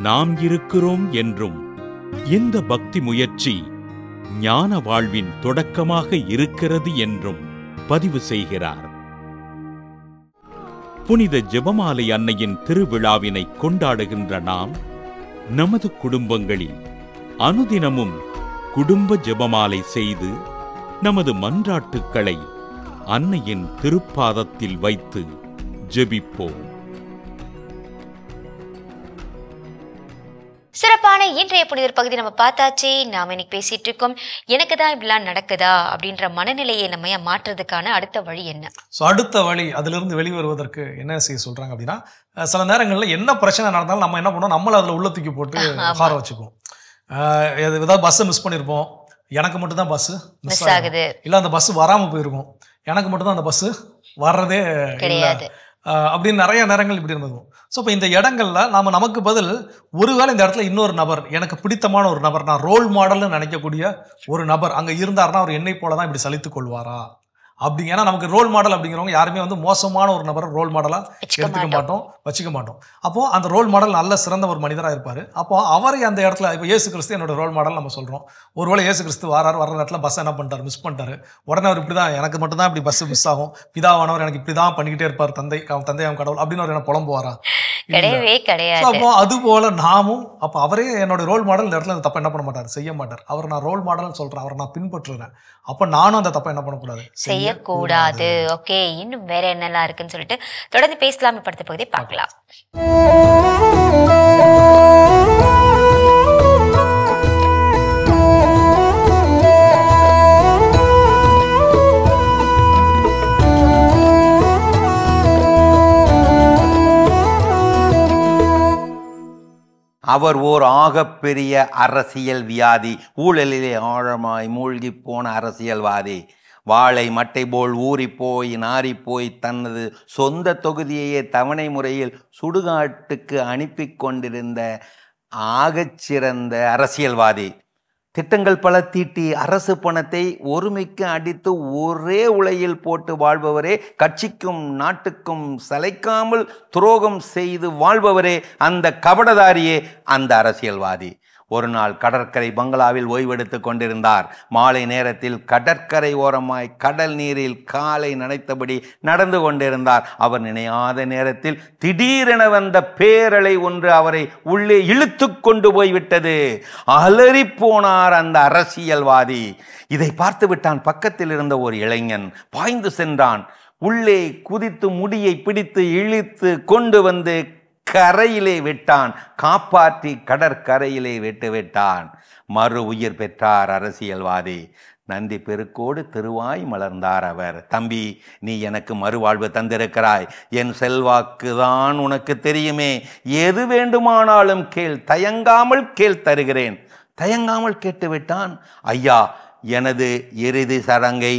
நாம் இருக்கிறோம் என்றும், இந்த பக்தி முயற்சி ஞான வாழ்வின் தொடக்கமாக இருக்கிறது என்றும் பதிவு செய்கிறார். புனித ஜெபமாலை அன்னையின் திருவிழாவினை கொண்டாடுகின்ற நாம் நமது குடும்பங்களில் அனுதினமும் குடும்ப ஜெபமாலை செய்து நமது மன்றாட்டுக்களை அன்னையின் திருப்பாதத்தில் வைத்து ஜெபிப்போம். சிறப்பான இன்றைய புனிதர் பகுதி நம்ம பார்த்தாச்சு. நாம இன்னைக்கு பேசிட்டு இருக்கோம், எனக்கு தான் இப்படிலாம் நடக்குதா அப்படின்ற மனநிலையை நம்ம மாற்றுறதுக்கான அடுத்த வழி என்ன? அடுத்த வழி அதுல இருந்து வெளிவருவதற்கு என்ன செய்ய சொல்றாங்க அப்படின்னா, சில நேரங்கள்ல என்ன பிரச்சனை நடந்தாலும் நம்ம என்ன பண்ணோம், நம்மள அதுல உள்ள தூக்கி போட்டு உட்கார வச்சுக்குவோம். ஏதாவது பஸ் மிஸ் பண்ணிருப்போம், எனக்கு மட்டும் தான் பஸ் மிஸ் ஆகுது, இல்ல அந்த பஸ் வராம போயிருக்கும், எனக்கு மட்டும் தான் அந்த பஸ் வர்றதே கிடையாது அப்படின்னு நிறைய நேரங்கள் இப்படி இருந்திருக்கும். ஸோ இப்போ இந்த இடங்கள்ல நமக்கு பதில் ஒருவேளை இந்த இடத்துல இன்னொரு நபர், எனக்கு பிடித்தமான ஒரு நபர், நான் ரோல் மாடல்னு நினைக்கக்கூடிய ஒரு நபர் அங்க இருந்தாருன்னா அவர் என்னை போலதான் இப்படி சலித்துக் கொள்வாரா அப்படி. ஏன்னா நமக்கு ரோல் மாடல் அப்படிங்கிறவங்க யாருமே மோசமான ஒரு நபரை ரோல் மாடலா எடுத்துக்க மாட்டோம், வச்சுக்க மாட்டோம். அப்போ அந்த ரோல் மாடல் நல்ல சிறந்த ஒரு மனிதராக இருப்பாரு. அப்போ அவரை அந்த இடத்துல இப்போ இயேசு கிறிஸ்து என்னோட ரோல் மாடல் நம்ம சொல்றோம். ஒருவேளை இயேசு கிறிஸ்து வர இடத்துல பஸ் என்ன பண்ணிட்டாரு, மிஸ் பண்ணிட்டாரு. உடனே அவர் இப்படிதான், எனக்கு மட்டும் தான் இப்படி பஸ் மிஸ் ஆகும், பிதாவானவர் எனக்கு இப்படிதான் பண்ணிக்கிட்டே இருப்பார், தந்தையாம் கடவுள் அப்படின்னு அவர் என்ன புலம்புவாரா? கிடையவே கிடையாது. அப்போ அது போல நாமும், அப்போ அவரே என்னோட ரோல் மாடல், இந்த இடத்துல அந்த தப்பை என்ன பண்ண மாட்டார், செய்ய மாட்டார். அவர் நான் ரோல் மாடல் சொல்றேன், அவரை நான் பின்பற்றுறேன். அப்ப நானும் அந்த தப்பை என்ன பண்ணக்கூடாது, செய்யக்கூடாது. ஓகே, இன்னும் வேற என்னெல்லாம் இருக்குன்னு சொல்லிட்டு தொடர்ந்து பேசலாம். படுத்த பகுதியை பார்க்கலாம். அவர் ஓர் ஆகப்பெரிய அரசியல் வியாதி, ஊழலிலே ஆழமாய் மூழ்கி போன அரசியல்வாதி. வாழை மட்டை போல் ஊறிப்போய் நாரிப்போய் தனது சொந்த தொகுதியையே தவணை முறையில் சுடுகாட்டுக்கு அனுப்பி கொண்டிருந்த ஆகச்சிறந்த அரசியல்வாதி. திட்டங்கள் பல தீட்டி அரசு பணத்தை ஒருமிக்க அடித்து ஒரே உலையில் போட்டு வாழ்பவரே, கட்சிக்கும் நாட்டுக்கும் சளைக்காமல் துரோகம் செய்து வாழ்பவரே அந்த கபடதாரியே அந்த அரசியல்வாதி. ஒரு நாள் கடற்கரை பங்களாவில் ஓய்வெடுத்து கொண்டிருந்தார். மாலை நேரத்தில் கடற்கரை ஓரமாய் கடல் நீரில் காலை நனைத்தபடி நடந்து கொண்டிருந்தார். அவர் நினையாத நேரத்தில் திடீரென வந்த பேரலை ஒன்று அவரை உள்ளே இழுத்து கொண்டு போய்விட்டது. அலறி போனார் அந்த அரசியல்வாதி. இதை பார்த்து விட்டான் பக்கத்தில் இருந்த ஒரு இளைஞன். பாய்ந்து சென்றான். உள்ளே குதித்து முடியை பிடித்து இழுத்து கொண்டு வந்து கரையிலே விட்டான். காப்பாற்றி கடற்கரையிலே விட்டான். மறு உயிர் பெற்றார் அரசியல்வாதி. நன்றி பெருக்கோடு திருவாய் மலர்ந்தார் அவர். தம்பி, நீ எனக்கு மறுவாழ்வு தந்திருக்கிறாய். என் செல்வாக்கு தான் உனக்கு தெரியுமே. எது வேண்டுமானாலும் கேள், தயங்காமல் கேள், தருகிறேன். தயங்காமல் கேட்டுவிட்டான். ஐயா, எனது இறுதி சடங்கை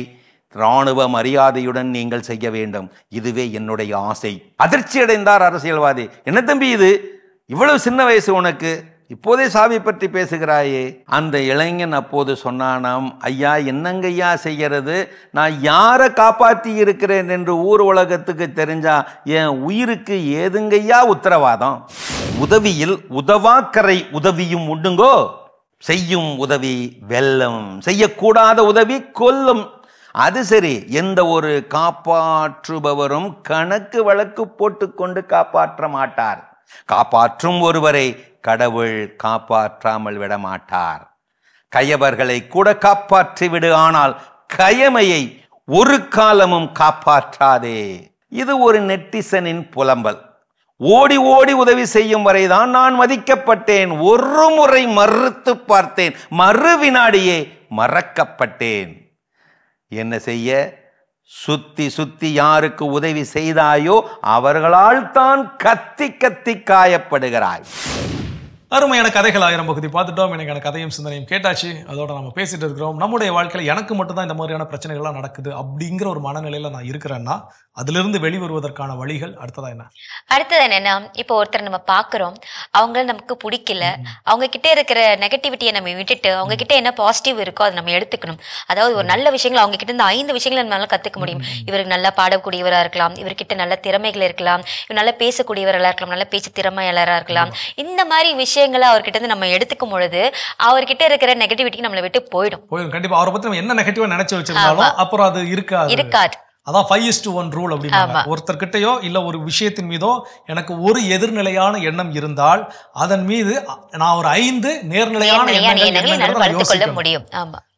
இராணுவ மரியாதையுடன் நீங்கள் செய்ய வேண்டும், இதுவே என்னுடைய ஆசை. அதிர்ச்சி அடைந்தார் அரசியல்வாதி. என்ன தம்பி இது, இவ்வளவு சின்ன வயசு உனக்கு, இப்போதே சாவி பற்றி பேசுகிறாயே? அந்த இளைஞன் அப்போது சொன்னானாம், ஐயா என்னங்கய்யா செய்கிறது, நான் யாரை காப்பாற்றி இருக்கிறேன் என்று ஊர் உலகத்துக்கு தெரிஞ்சா என் உயிருக்கு ஏதுங்கய்யா உத்தரவாதம்? உதவியில் உதவாக்கரை உதவியும் உண்டுங்கோ. செய்யும் உதவி வெல்லும், செய்யக்கூடாத உதவி கொல்லும். அது சரி, எந்த ஒரு காப்பாற்றுபவரும் கணக்கு வழக்கு போட்டுக்கொண்டு காப்பாற்ற மாட்டார். காப்பாற்றும் ஒருவரை கடவுள் காப்பாற்றாமல் விட மாட்டார். கயவர்களை கூட காப்பாற்றி விடு, ஆனால் கயமையை ஒரு காலமும் காப்பாற்றாதே. இது ஒரு நெட்டிசனின் புலம்பல். ஓடி ஓடி உதவி செய்யும் வரைதான் நான் மதிக்கப்பட்டேன். ஒரு முறை மறுத்து பார்த்தேன், மறு வினாடியே மறக்கப்பட்டேன். என்ன செய்ய, சுத்தி சுத்தி யாருக்கு உதவி செய்தாயோ அவர்களால் தான் கத்தி கத்தி காயப்படுகிறாய். அருமையான கதைகள் 1000 பகுதி பார்த்துட்டோம். எனக்கான கதையும் சிந்தனையும் கேட்டாச்சு. அதோட நம்ம பேசிட்டு இருக்கிறோம். நம்முடைய வாழ்க்கையில் எனக்கு மட்டும்தான் இந்த மாதிரியான பிரச்சனைகள்லாம் நடக்குது அப்படிங்கிற ஒரு மனநிலையில நான் இருக்கிறேன்னா அதுல இருந்து வெளிவருவதற்கான வழிகள் அடுத்ததா என்ன? அடுத்தது என்னன்னா, இப்போ ஒருத்தர் நம்ம பாக்குறோம், அவங்கள நமக்கு பிடிக்கல, அவங்க கிட்ட இருக்கிற நெகட்டிவிட்டியை நம்ம விட்டுட்டு அவங்க கிட்ட என்ன பாசிட்டிவ் இருக்கோ அதை நம்ம எடுத்துக்கணும். அதாவது ஒரு நல்ல விஷயங்கள் அவங்க கிட்ட இருந்து 5 விஷயங்களை நம்மளால கத்துக்க முடியும். இவருக்கு நல்லா பாடக்கூடியவரா இருக்கலாம், இவர்கிட்ட நல்ல திறமைகள் இருக்கலாம், இவர் நல்லா பேசக்கூடியவர்களா இருக்கலாம், நல்ல பேச்சு திறமையாளராக இருக்கலாம். இந்த மாதிரி விஷயங்களை அவர்கிட்ட இருந்து நம்ம எடுத்துக்கும் பொழுது அவர்கிட்ட இருக்கிற நெகட்டிவிட்டி நம்மளை விட்டு போயிடும். கண்டிப்பா அவரை பத்தி நம்ம என்ன நெகட்டிவா நினைச்சு வச்சிருந்தாலும் அப்புறம் அது இருக்காது. அதான் 5:1 ரூல் அப்படின்னா, ஒருத்தர்கிட்டயோ இல்ல ஒரு விஷயத்தின் மீதோ எனக்கு ஒரு எதிர்நிலையான எண்ணம் இருந்தால் அதன் மீது நான் ஒரு 5 நேர்நிலையான எண்ணங்கள் யோசிக்க முடியும்.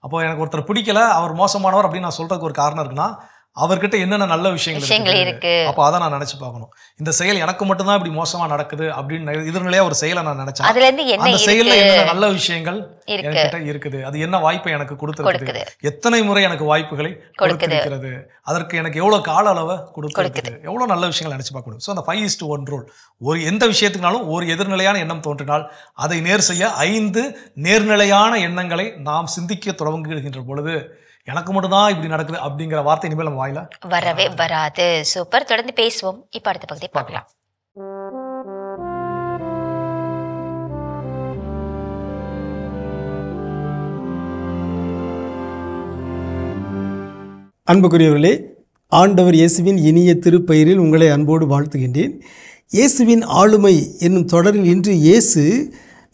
அப்போ எனக்கு ஒருத்தர் பிடிக்கல, அவர் மோசமானவர் அப்படின்னு நான் சொல்றதுக்கு ஒரு காரணம் இருக்குன்னா அவர்கிட்ட என்னென்ன நல்ல விஷயங்கள் இருக்கு, அப்ப அதை நான் நினைச்சு பார்க்கணும். இந்த செயல் எனக்கு மட்டும்தான் இப்படி மோசமா நடக்குது அப்படின்னு எதிர்நிலையா ஒரு செயலை நான் நினைச்சேன், அந்த செயல்ல என்ன நல்ல விஷயங்கள் என்கிட்ட இருக்குது, அது என்ன வாய்ப்பை எனக்கு கொடுத்திருக்குது, எத்தனை முறை எனக்கு வாய்ப்புகளை கொடுத்திருக்கிறது, அதற்கு எனக்கு எவ்வளவு கால அளவை கொடுத்திருக்குது, எவ்வளவு நல்ல விஷயங்கள் நினைச்சு பார்க்கணும். ஸோ அந்த 5:1 ரூல், ஒரு எந்த விஷயத்துக்குனாலும் ஒரு எதிர்நிலையான எண்ணம் தோன்றினால் அதை நேர் செய்ய 5 நேர்நிலையான எண்ணங்களை நாம் சிந்திக்க தொடங்குகின்ற பொழுது எனக்கு மட்டும்தான் இப்படி நடக்குது அப்படிங்கிற வார்த்தை இனிமேல் நம்ம வாயில வரவே வராது. சூப்பர், தொடர்ந்து பேசுவோம். இப்ப அடுத்த பகுதி பார்க்கலாம். அன்புக்குரியவர்களே, ஆண்டவர் இயேசுவின் இனிய திருப்பெயரில் உங்களை அன்போடு வாழ்த்துகின்றேன். இயேசுவின் ஆளுமை என்னும் தொடரில் இன்று இயேசு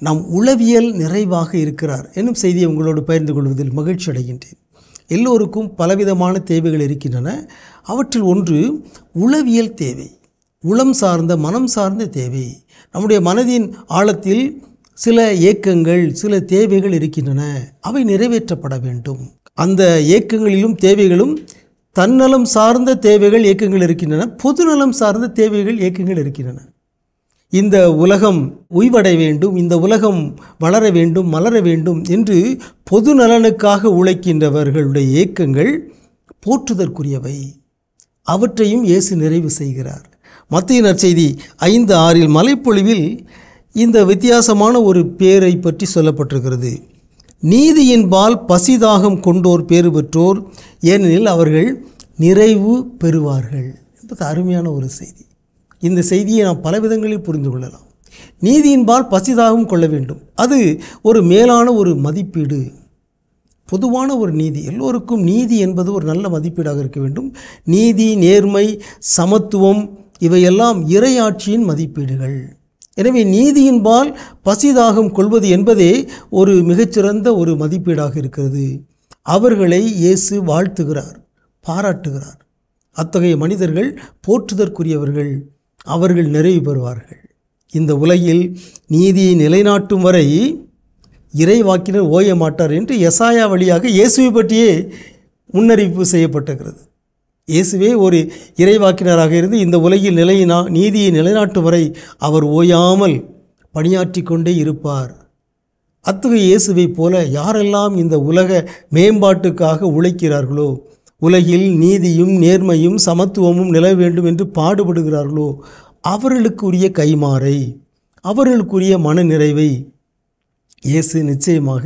நம் உளவியல் நிறைவாக இருக்கிறார் என்னும் செய்தியை உங்களோடு பகிர்ந்து கொள்வதில் மகிழ்ச்சி அடைகின்றேன். எல்லோருக்கும் பலவிதமான தேவைகள் இருக்கின்றன. அவற்றில் ஒன்று உளவியல் தேவை, உளம் சார்ந்த மனம் சார்ந்த தேவை. நம்முடைய மனதின் ஆழத்தில் சில ஏக்கங்கள், சில தேவைகள் இருக்கின்றன, அவை நிறைவேற்றப்பட வேண்டும். அந்த ஏக்கங்களிலும் தேவைகளும் தன்னலம் சார்ந்த தேவைகள் ஏக்கங்கள் இருக்கின்றன, பொதுநலம் சார்ந்த தேவைகள் ஏக்கங்கள் இருக்கின்றன. இந்த உலகம் உய்வடைய வேண்டும், இந்த உலகம் வளர வேண்டும், மலர வேண்டும் என்று பொது நலனுக்காக உழைக்கின்றவர்களுடைய ஏக்கங்கள் போற்றுதற்குரியவை. அவற்றையும் இயேசு நிறைவு செய்கிறார். மத்தேயு நற்செய்தி 5:6 மலைப்பொழிவில் இந்த வித்தியாசமான ஒரு பேரை பற்றி சொல்லப்பட்டிருக்கிறது. நீதியின்பால் பசிதாகம் கொண்டோர் பேறு பெற்றோர், ஏனெனில் அவர்கள் நிறைவு பெறுவார்கள் என்பது அருமையான ஒரு செய்தி. இந்த செய்தியை நாம் பல விதங்களில் புரிந்து கொள்ளலாம். நீதியின்பால் பசிதாகம் கொள்ள வேண்டும், அது ஒரு மேலான ஒரு மதிப்பீடு, பொதுவான ஒரு நீதி. எல்லோருக்கும் நீதி என்பது ஒரு நல்ல மதிப்பீடாக இருக்க வேண்டும். நீதி, நேர்மை, சமத்துவம் இவையெல்லாம் இறையாட்சியின் மதிப்பீடுகள். எனவே நீதியின்பால் பசிதாகம் கொள்வது என்பதே ஒரு மிகச்சிறந்த ஒரு மதிப்பீடாக இருக்கிறது. அவர்களை இயேசு வாழ்த்துகிறார், பாராட்டுகிறார். அத்தகைய மனிதர்கள் போற்றுதற்குரியவர்கள், அவர்கள் நிறைவு பெறுவார்கள். இந்த உலகில் நீதியை நிலைநாட்டும் வரை இறைவாக்கினர் ஓய மாட்டார் என்று எசாயா வழியாக இயேசுவை பற்றியே முன்னறிவிப்பு செய்யப்பட்டிருக்கிறது. இயேசுவே ஒரு இறைவாக்கினராக இருந்து இந்த உலகில் நீதியை நிலைநாட்டும் வரை அவர் ஓயாமல் பணியாற்றி கொண்டே இருப்பார். அத்தகைய இயேசுவை போல யாரெல்லாம் இந்த உலக மேம்பாட்டுக்காக உழைக்கிறார்களோ, உலகில் நீதியும் நேர்மையும் சமத்துவமும் நிலவ வேண்டும் என்று பாடுபடுகிறார்களோ, அவர்களுக்குரிய கைமாறை, அவர்களுக்குரிய மனநிறைவை இயேசு நிச்சயமாக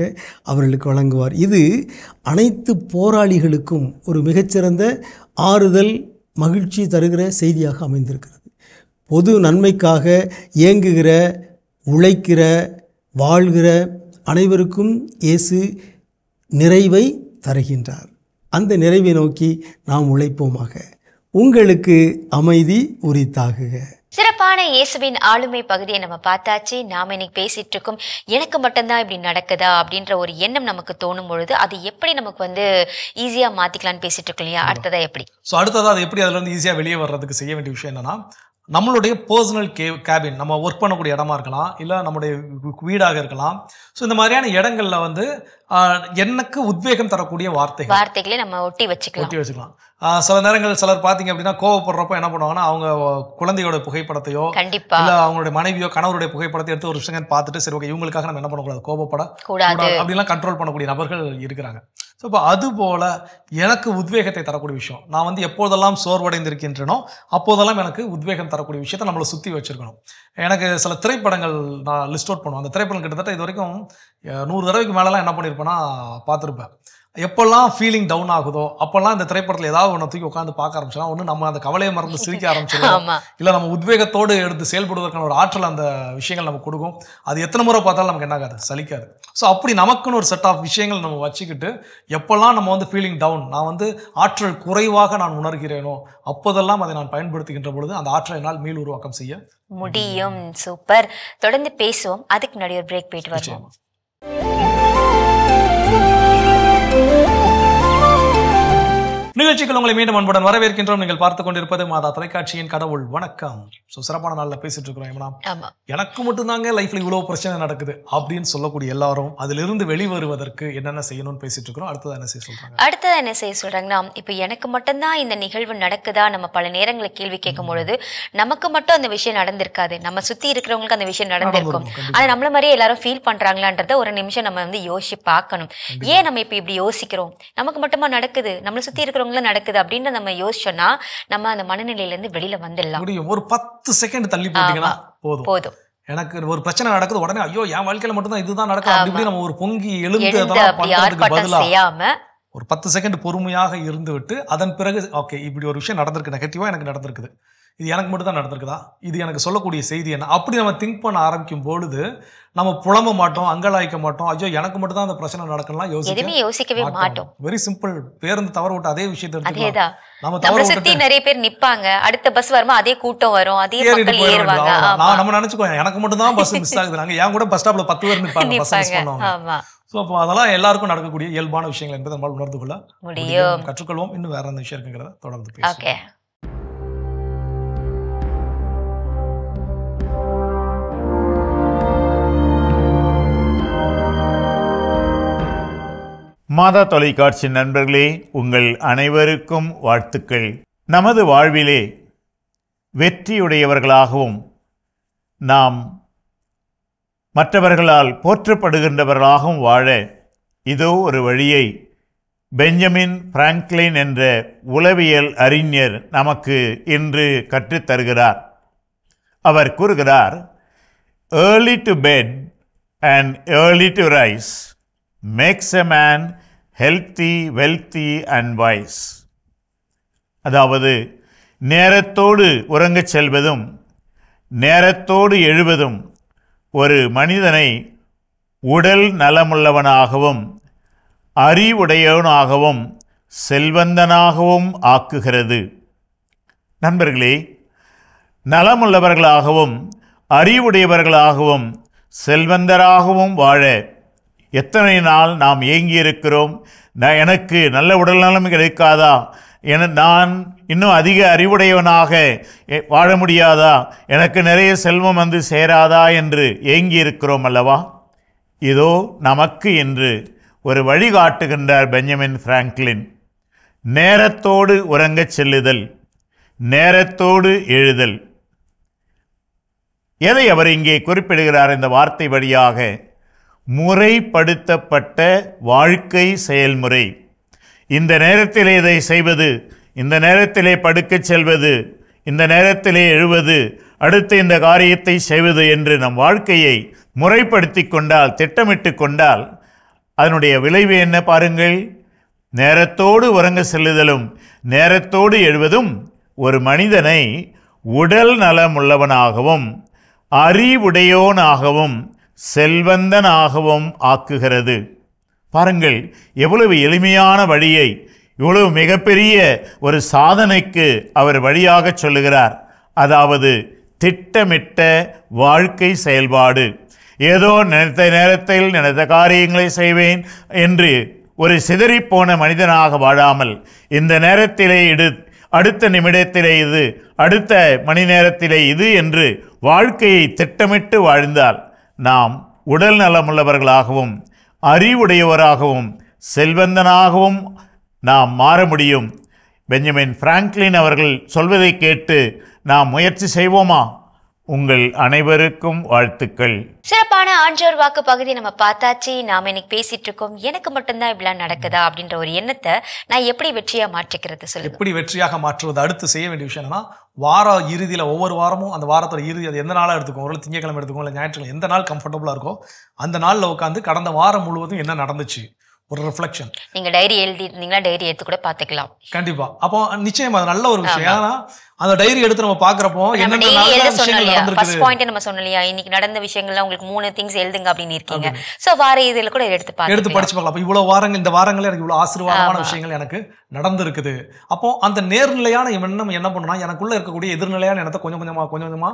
அவர்களுக்கு வழங்குவார். இது அனைத்து போராளிகளுக்கும் ஒரு மிகச்சிறந்த ஆறுதல், மகிழ்ச்சி தருகிற செய்தியாக அமைந்திருக்கிறது. பொது நன்மைக்காக இயங்குகிற, உழைக்கிற, வாழ்கிற அனைவருக்கும் இயேசு நிறைவை தருகின்றார். அந்த நிறைவை நோக்கி நாம் உழைப்போமாக. உங்களுக்கு அமைதி உரித்தாகுக. சிறப்பான இயேசுவின் ஆளுமை பகுதியை நம்ம பார்த்தாச்சு. நாம இன்னைக்கு பேசிட்டு இருக்கோம், எனக்கு மட்டும்தான் இப்படி நடக்குதா அப்படின்ற ஒரு எண்ணம் நமக்கு தோணும் பொழுது அது எப்படி நமக்கு ஈஸியா மாத்திக்கலாம்னு பேசிட்டு இருக்கோம் இல்லையா? அடுத்ததா எப்படி? அடுத்ததா அது எப்படி அதுல இருந்து ஈஸியா வெளியே வர்றதுக்கு செய்ய வேண்டிய விஷயம் என்னன்னா, நம்மளுடைய பர்சனல் கேபின், நம்ம ஒர்க் பண்ணக்கூடிய இடமா இருக்கலாம், இல்லை நம்முடைய வீடாக இருக்கலாம். ஸோ இந்த மாதிரியான இடங்கள்ல எனக்கு உத்வேகம் தரக்கூடிய வார்த்தைகளை நம்ம ஒட்டி வச்சுக்கலாம். சில நேரங்கள் சிலர் பார்த்தீங்க அப்படின்னா கோவப்படுறப்ப என்ன பண்ணுவாங்கன்னா, அவங்க குழந்தையோட புகைப்படத்தையோ இல்லை அவங்களுடைய மனைவியோ கணவருடைய புகைப்படத்தை எடுத்து ஒரு விஷயம் பார்த்துட்டு சரி ஓகே இவங்களுக்காக நம்ம என்ன பண்ணக்கூடாது, கோபப்படக்கூடாது அப்படிலாம் கண்ட்ரோல் பண்ணக்கூடிய நபர்கள் இருக்கிறாங்க. ஸோ இப்போ அது போல எனக்கு உத்வேகத்தை தரக்கூடிய விஷயம், நான் எப்போதெல்லாம் சோர்வடைந்திருக்கின்றனோ அப்போதெல்லாம் எனக்கு உத்வேகம் தரக்கூடிய விஷயத்தை நம்மளை சுற்றி வச்சிருக்கணும். எனக்கு சில திரைப்படங்கள் நான் லிஸ்ட் அவுட் பண்ணுவேன். அந்த திரைப்படம் கிட்டத்தட்ட இது வரைக்கும் 100 தடவைக்கு மேலெல்லாம் என்ன பண்ணியிருப்பேன்னா பார்த்துருப்பேன். எப்பெல்லாம் ஃபீலிங் டவுன் ஆகுதோ அப்பெல்லாம் இந்த திரைப்படத்தில் ஏதாவது ஒன்று தூக்கி உட்காந்து பார்க்க ஆரம்பிச்சோம். ஒன்று நம்ம அந்த கவலையை மறந்து சிரிக்க ஆரம்பிச்சிடும், இல்லை நம்ம உத்வேகத்தோடு எடுத்து செயல்படுவதற்கான ஒரு ஆற்றல் அந்த விஷயங்கள் நமக்கு கொடுக்கும். அது எத்தனை முறை பார்த்தாலும் நமக்கு என்ன ஆகாது, சலிக்காது. ஸோ அப்படி நமக்குன்னு ஒரு செட் ஆஃப் விஷயங்கள் நம்ம வச்சுக்கிட்டு எப்பெல்லாம் நம்ம ஃபீலிங் டவுன், நான் ஆற்றல் குறைவாக நான் உணர்கிறேனோ அப்போதெல்லாம் அதை நான் பயன்படுத்துகின்ற பொழுது அந்த ஆற்றலை என்னால் மீள் உருவாக்கம் செய்ய முடியும். சூப்பர், தொடர்ந்து பேசுவோம். அதுக்கு முன்னாடி ஒரு பிரேக் போயிட்டு வருவோம். நிகழ்ச்சிகள் உங்களை மீண்டும் அன்புடன் வரவேற்கின்றோம். நீங்கள் பார்த்துக் கொண்டிருப்பது மாதா தொலைக்காட்சியின் கடவுள் வணக்கம். சிறப்பான நாள்ல பேசிட்டு இருக்கிறோம். எனக்கு மட்டும்தாங்க லைஃப்ல இவ்வளவு பிரச்சனை நடக்குது அப்படின்னு சொல்லக்கூடிய எல்லாரும் அதிலிருந்து வெளிவருவதற்கு என்னென்ன செய்யணும்னு பேசிட்டு இருக்கிறோம். அடுத்தது என்ன செய்ய சொல்றாங்கன்னா, இப்ப எனக்கு மட்டும்தான் இந்த நிகழ்வு நடக்குதா, நம்ம பல நேரங்களை கேள்வி கேட்கும் பொழுது நமக்கு மட்டும் அந்த விஷயம் நடந்திருக்காது, நம்ம சுத்தி இருக்கிறவங்களுக்கு அந்த விஷயம் நடந்திருக்கும். ஆனா நம்மள மாதிரியே எல்லாரும் ஃபீல் பண்றாங்களான்றத ஒரு நிமிஷம் நம்ம வந்து யோசிச்சு பார்க்கணும். ஏன் நம்ம இப்படி யோசிக்கிறோம், நமக்கு மட்டுமா நடக்குது, நம்மள சுத்தி இருக்கிறவங்களும் நடக்குது அப்படின்னு நம்ம யோசிச்சோம்னா நம்ம அந்த மனநிலையில இருந்து வெளியில வந்துடலாம். ஒரு 10 செகண்ட் தள்ளி போட்டீங்கன்னா போதும். எனக்கு ஒரு பிரச்சனை நடக்குது, உடனே ஐயோ என் வாழ்க்கையில மட்டும்தான் இதுதான் நடக்கும் அப்படி நம்ம ஒரு பொங்கி எழுந்து செய்யாம ஒரு 10 செகண்ட் பொறுமையாக இருந்து விட்டு அதன் பிறகு ஓகே இப்படி ஒரு விஷயம் நடந்திருக்கு, நெகட்டிவா எனக்கு நடந்திருக்குது, இது எனக்கு மட்டும் தான் நடந்திருக்குதா, இது எனக்கு சொல்லக்கூடிய செய்தி என்ன, அப்படி நம்ம திங்க் பண்ண ஆரம்பிக்கும் பொழுது நம்ம புலம்ப மாட்டோம், அங்கலாய்க்க மாட்டோம், ஐயோ எனக்கு மட்டும் தான் அந்த பிரச்சனை நடக்கலாம் யோசிக்கவே மாட்டோம். Very simple. பேருந்து தவற விட்டு அதே விஷயத்தை நம்ம சுத்தி நிறைய பேர் நிப்பாங்க, அடுத்த பஸ் வருமா அதே கூட்டம் வரும், அதே மக்கள் ஏறுவாங்க. நம்ம நினைச்சுக்கோ எனக்கு மட்டும் தான் பஸ் மிஸ் ஆகுது, நாங்க ஏன் கூட பஸ் ஸ்டாப்ல 10 பேர் நிப்பாங்க பஸ் மிஸ் பண்ணுவாங்க. சோ அப்போ அதெல்லாம் எல்லாருக்கும் நடக்கக்கூடிய இயல்பான விஷயங்கள் என்பதை நம்மால் உணர்ந்து கொள்ள முடியும், கற்றுக்கொள்வோம். இன்னும் வேற என்ன விஷயம் இருக்குங்கிறத தொடர்ந்து பேசுவோம். மாதா தொலைக்காட்சி நண்பர்களே, உங்கள் அனைவருக்கும் வாழ்த்துக்கள். நமது வாழ்விலே வெற்றியுடையவர்களாகவும் நாம் மற்றவர்களால் போற்றப்படுகின்றவர்களாகவும் வாழ இதோ ஒரு வழியை பெஞ்சமின் பிராங்க்லின் என்ற உளவியல் அறிஞர் நமக்கு இன்று கற்றுத்தருகிறார். அவர் கூறுகிறார், early to bed and early to rise makes a man healthy, wealthy and wise. அதாவது நேரத்தோடு உறங்கச் செல்வதும் நேரத்தோடு எழுவதும் ஒரு மனிதனை உடல் நலமுள்ளவனாகவும் அறிவுடையவனாகவும் செல்வந்தனாகவும் ஆக்குகிறது. நண்பர்களே, நலமுள்ளவர்களாகவும் அறிவுடையவர்களாகவும் செல்வந்தராகவும் வாழ எத்தனை நாள் நாம் ஏங்கியிருக்கிறோம். எனக்கு நல்ல உடல்நலம் கிடைக்காதா, நான் இன்னும் அதிக அறிவுடையவனாக வாழ முடியாதா, எனக்கு நிறைய செல்வம் வந்து சேராதா என்று ஏங்கியிருக்கிறோம் அல்லவா? இதோ நமக்கு இன்று ஒரு வழிகாட்டுகின்றார் பெஞ்சமின் பிராங்க்லின். நேரத்தோடு உறங்கச் செல்லுதல், நேரத்தோடு எழுதல். எதை அவர் இங்கே குறிப்பிடுகிறார்? இந்த வார்த்தை வழியாக முறைப்படுத்தப்பட்ட வாழ்க்கை செயல்முறை. இந்த நேரத்திலே இதை செய்வது, இந்த நேரத்திலே படுக்கச் செல்வது, இந்த நேரத்திலே எழுவது, அடுத்து இந்த காரியத்தை செய்வது என்று நம் வாழ்க்கையை முறைப்படுத்தி கொண்டால், திட்டமிட்டு கொண்டால் அதனுடைய விளைவு என்ன பாருங்கள். நேரத்தோடு உறங்க செல்லுதலும் நேரத்தோடு எழுவதும் ஒரு மனிதனை உடல் நலமுள்ளவனாகவும் அறிவுடையோனாகவும் செல்வந்தனாகவும் ஆக்குகிறது. பாருங்கள், எவ்வளவு எளிமையான வழியை, இவ்வளவு மிகப்பெரிய ஒரு சாதனைக்கு அவர் வழியாக சொல்லுகிறார். அதாவது திட்டமிட்ட வாழ்க்கை செயல்பாடு. ஏதோ நினைத்த நேரத்தில் நினைத்த காரியங்களை செய்வேன் என்று ஒரு சிதறிப்போன மனிதனாக வாழாமல், இந்த நேரத்திலே இது, அடுத்த நிமிடத்திலே இது, அடுத்த மணி நேரத்திலே இது என்று வாழ்க்கையை திட்டமிட்டு வாழ்ந்தால் நாம் உடல் நலமுள்ளவர்களாகவும் அறிவுடையவராகவும் செல்வந்தனாகவும் நாம் மாற முடியும். பெஞ்சமின் பிராங்க்லின் அவர்கள் சொல்வதை கேட்டு நாம் முயற்சி செய்வோமா? உங்கள் அனைவருக்கும் வாழ்த்துக்கள். சிறப்பான ஆன்றோர் வாக்கு பகுதி நம்ம பார்த்தாச்சு. நாம இன்னைக்கு பேசிட்டு இருக்கோம், எனக்கு மட்டும்தான் இப்படிலாம் நடக்குதா அப்படின்ற ஒரு எண்ணத்தை நான் எப்படி வெற்றியா மாற்றிக்கிறது சொல்லுங்க. எப்படி வெற்றியாக மாற்றுவது? அடுத்து செய்ய வேண்டிய விஷயம் என்னன்னா, வார இறுதியில் ஒவ்வொரு வாரமும் அந்த வாரத்தோட இறுதி அது எந்த நாளாக எடுத்துக்கோங்க, ஒரு திங்கக்கிழமை எடுத்துக்கோங்க, இல்லை ஞாயிற்றுக்கிழமை, எந்த நாள் கம்ஃபர்டபுளாக இருக்கோ அந்த நாளில் உட்காந்து கடந்த வாரம் முழுவதும் என்ன நடந்துச்சு ஒரு ரிஃப்ளெக்ஷன். நீங்க டைரி எழுதிருந்தீங்கன்னா டைரி எடுத்து கூட பார்த்துக்கலாம். கண்டிப்பா. அப்போ நிச்சயமா அது நல்ல ஒரு விஷயம். ஏன்னா அந்த டைரி எடுத்து நம்ம பாக்குறப்போ என்ன ஃபர்ஸ்ட் பாயிண்ட் நம்ம சொன்னலையா, இன்னைக்கு நடந்த விஷயங்கள்ல உங்களுக்கு 3 திங்ஸ் எழுதுங்க அப்படின்னு இருக்கீங்க. சோ வார இதுல கூட எடுத்து படிச்சு பார்க்கலாம். அப்ப இவ்வளவு வாரங்கள், இந்த வாரங்களே எனக்கு இவ்வளவு ஆசீர்வாதமான விஷயங்கள் எனக்கு நடந்திருக்குது. அப்போ அந்த நேர்நிலையான எண்ணம் என்ன பண்ணுனா, எனக்குள்ள இருக்கக்கூடிய எதிர்நிலையான எண்ணத்தை கொஞ்சம் கொஞ்சமா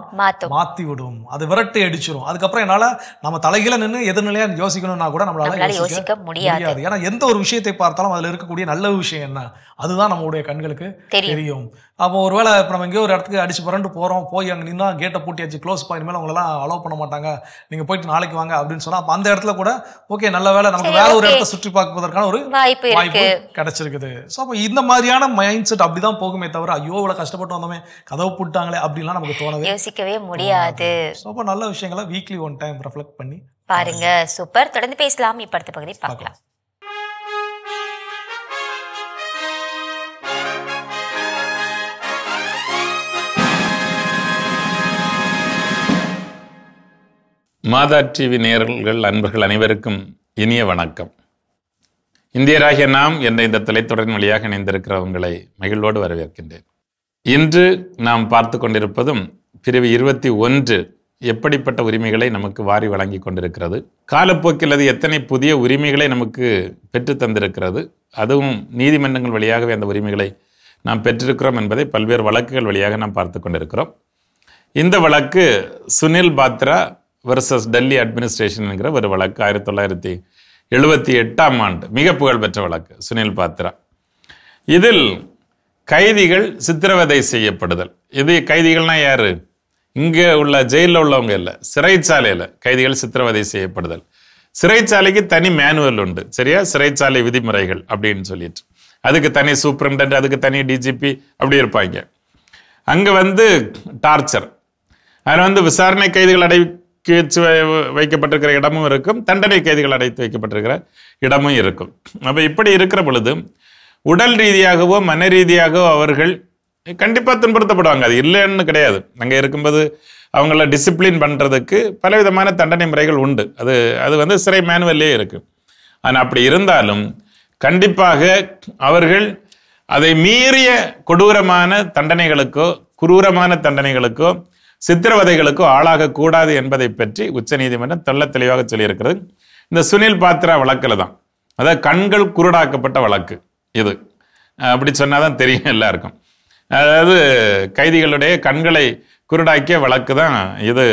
மாத்தி விடும், அது விரட்டி அடிச்சிடும். அதுக்கப்புறம் என்னால நம்ம தலைகீழ நின்று எதிர்நிலையா யோசிக்கணும்னா கூட நம்மளால யோசிக்க முடியாது. ஏன்னா எந்த ஒரு விஷயத்தை பார்த்தாலும் அதில் இருக்கக்கூடிய நல்ல விஷயம் என்ன, அதுதான் நம்மளுடைய கண்களுக்கு தெரியும். அப்போ ஒருவேளை இப்போ நம்ம எங்கேயோ ஒரு இடத்துக்கு அடிச்சு புரண்டு போகிறோம், போய் அங்கே நின்னா கேட்டை பூட்டியாச்சு, க்ளோஸ் பாயிண்ட் மேலே உங்களெல்லாம் அலோவ் பண்ண மாட்டாங்க, நீங்கள் போயிட்டு நாளைக்கு வாங்க அப்படின்னு சொன்னால் அப்போ அந்த இடத்துல கூட ஓகே நல்ல வேலை நமக்கு வேற ஒரு இடத்த சுற்றி பார்ப்பதற்கான ஒரு வாய்ப்பு கிடைச்சிருக்குது. ஸோ அப்போ இந்த மாதிரியான மைண்ட் செட் அப்படிதான் போகுமே தவிர ஐயோ இவ்வளோ கஷ்டப்பட்டு வந்தோமே கதவு போட்டாங்களே அப்படின்லாம் நமக்கு தோணவே யோசிக்கவே முடியாது. ஸோ அப்போ நல்ல விஷயங்களை வீக்லி ஒன் டைம் ரெஃப்ளெக்ட் பண்ணி பாருங்க. சூப்பர். தொடர்ந்து பேசலாம். இப்ப அடுத்த பகுதி பார்க்கலாம். மாதா டிவி நேயர்கள் அன்பர்கள் அனைவருக்கும் இனிய வணக்கம். இந்தியராகிய நாம் என்ற இந்த தொலைத்தொடரின் வழியாக இணைந்திருக்கிறவங்களை மகிழ்வோடு வரவேற்கின்றேன். இன்று நாம் பார்த்து கொண்டிருப்பதும் பிரிவு 21 எப்படிப்பட்ட உரிமைகளை நமக்கு வாரி வழங்கி கொண்டிருக்கிறது, காலப்போக்கில் அது எத்தனை புதிய உரிமைகளை நமக்கு பெற்று தந்திருக்கிறது, அதுவும் நீதிமன்றங்கள் வழியாகவே அந்த உரிமைகளை நாம் பெற்றிருக்கிறோம் என்பதை பல்வேறு வழக்குகள் வழியாக நாம் பார்த்து கொண்டிருக்கிறோம். இந்த வழக்கு சுனில் பாத்ரா வெர்சஸ் டெல்லி அட்மினிஸ்ட்ரேஷன் என்கிற ஒரு வழக்கு. 1978ஆம் ஆண்டு மிக புகழ்பெற்ற வழக்கு சுனில் பாத்ரா. இதில் கைதிகள் சித்திரவதை செய்யப்படுதல். இது கைதிகள்னா யாரு? இங்கே உள்ள ஜெயிலில் உள்ளவங்க இல்லை, சிறைச்சாலையில் கைதிகள் சித்திரவதை செய்யப்படுதல். சிறைச்சாலைக்கு தனி மேனுவல் உண்டு, சரியா? சிறைச்சாலை விதிமுறைகள் அப்படின்னு சொல்லிட்டு அதுக்கு தனி சூப்பரண்டன்ட், அதுக்கு தனி டிஜிபி அப்படி இருப்பாங்க. அங்கே டார்ச்சர், அதில் விசாரணை கைதிகள் அடைக்கி வச்சு வைக்கப்பட்டிருக்கிற இடமும் இருக்கும், தண்டனை கைதிகள் அடைத்து வைக்கப்பட்டிருக்கிற இடமும் இருக்கும். அப்போ இப்படி இருக்கிற பொழுது உடல் ரீதியாகவோ மன ரீதியாகவோ அவர்கள் கண்டிப்பாக துன்புறுத்தப்படுவாங்க, அது இல்லைன்னு கிடையாது. அங்கே இருக்கும்போது அவங்கள டிசிப்ளின் பண்ணுறதுக்கு பலவிதமான தண்டனை முறைகள் உண்டு, அது சிறை மேனுவல்லே இருக்குது. ஆனால் அப்படி இருந்தாலும் கண்டிப்பாக அவர்கள் அதை மீறிய கொடூரமான தண்டனைகளுக்கோ குரூரமான தண்டனைகளுக்கோ சித்திரவதைகளுக்கோ ஆளாகக்கூடாது என்பதை பற்றி உச்சநீதிமன்றம் தெள்ள தெளிவாக சொல்லியிருக்கிறது. இந்த சுனில் பாத்ரா வழக்கில் தான், அதாவது கண்கள் குருடாக்கப்பட்ட வழக்கு இது. அப்படி சொன்னாதான் தெரியும் எல்லாருக்கும். அதாவது கைதிகளுடைய கண்களை குருடாக்கிய வழக்கு தான் இது.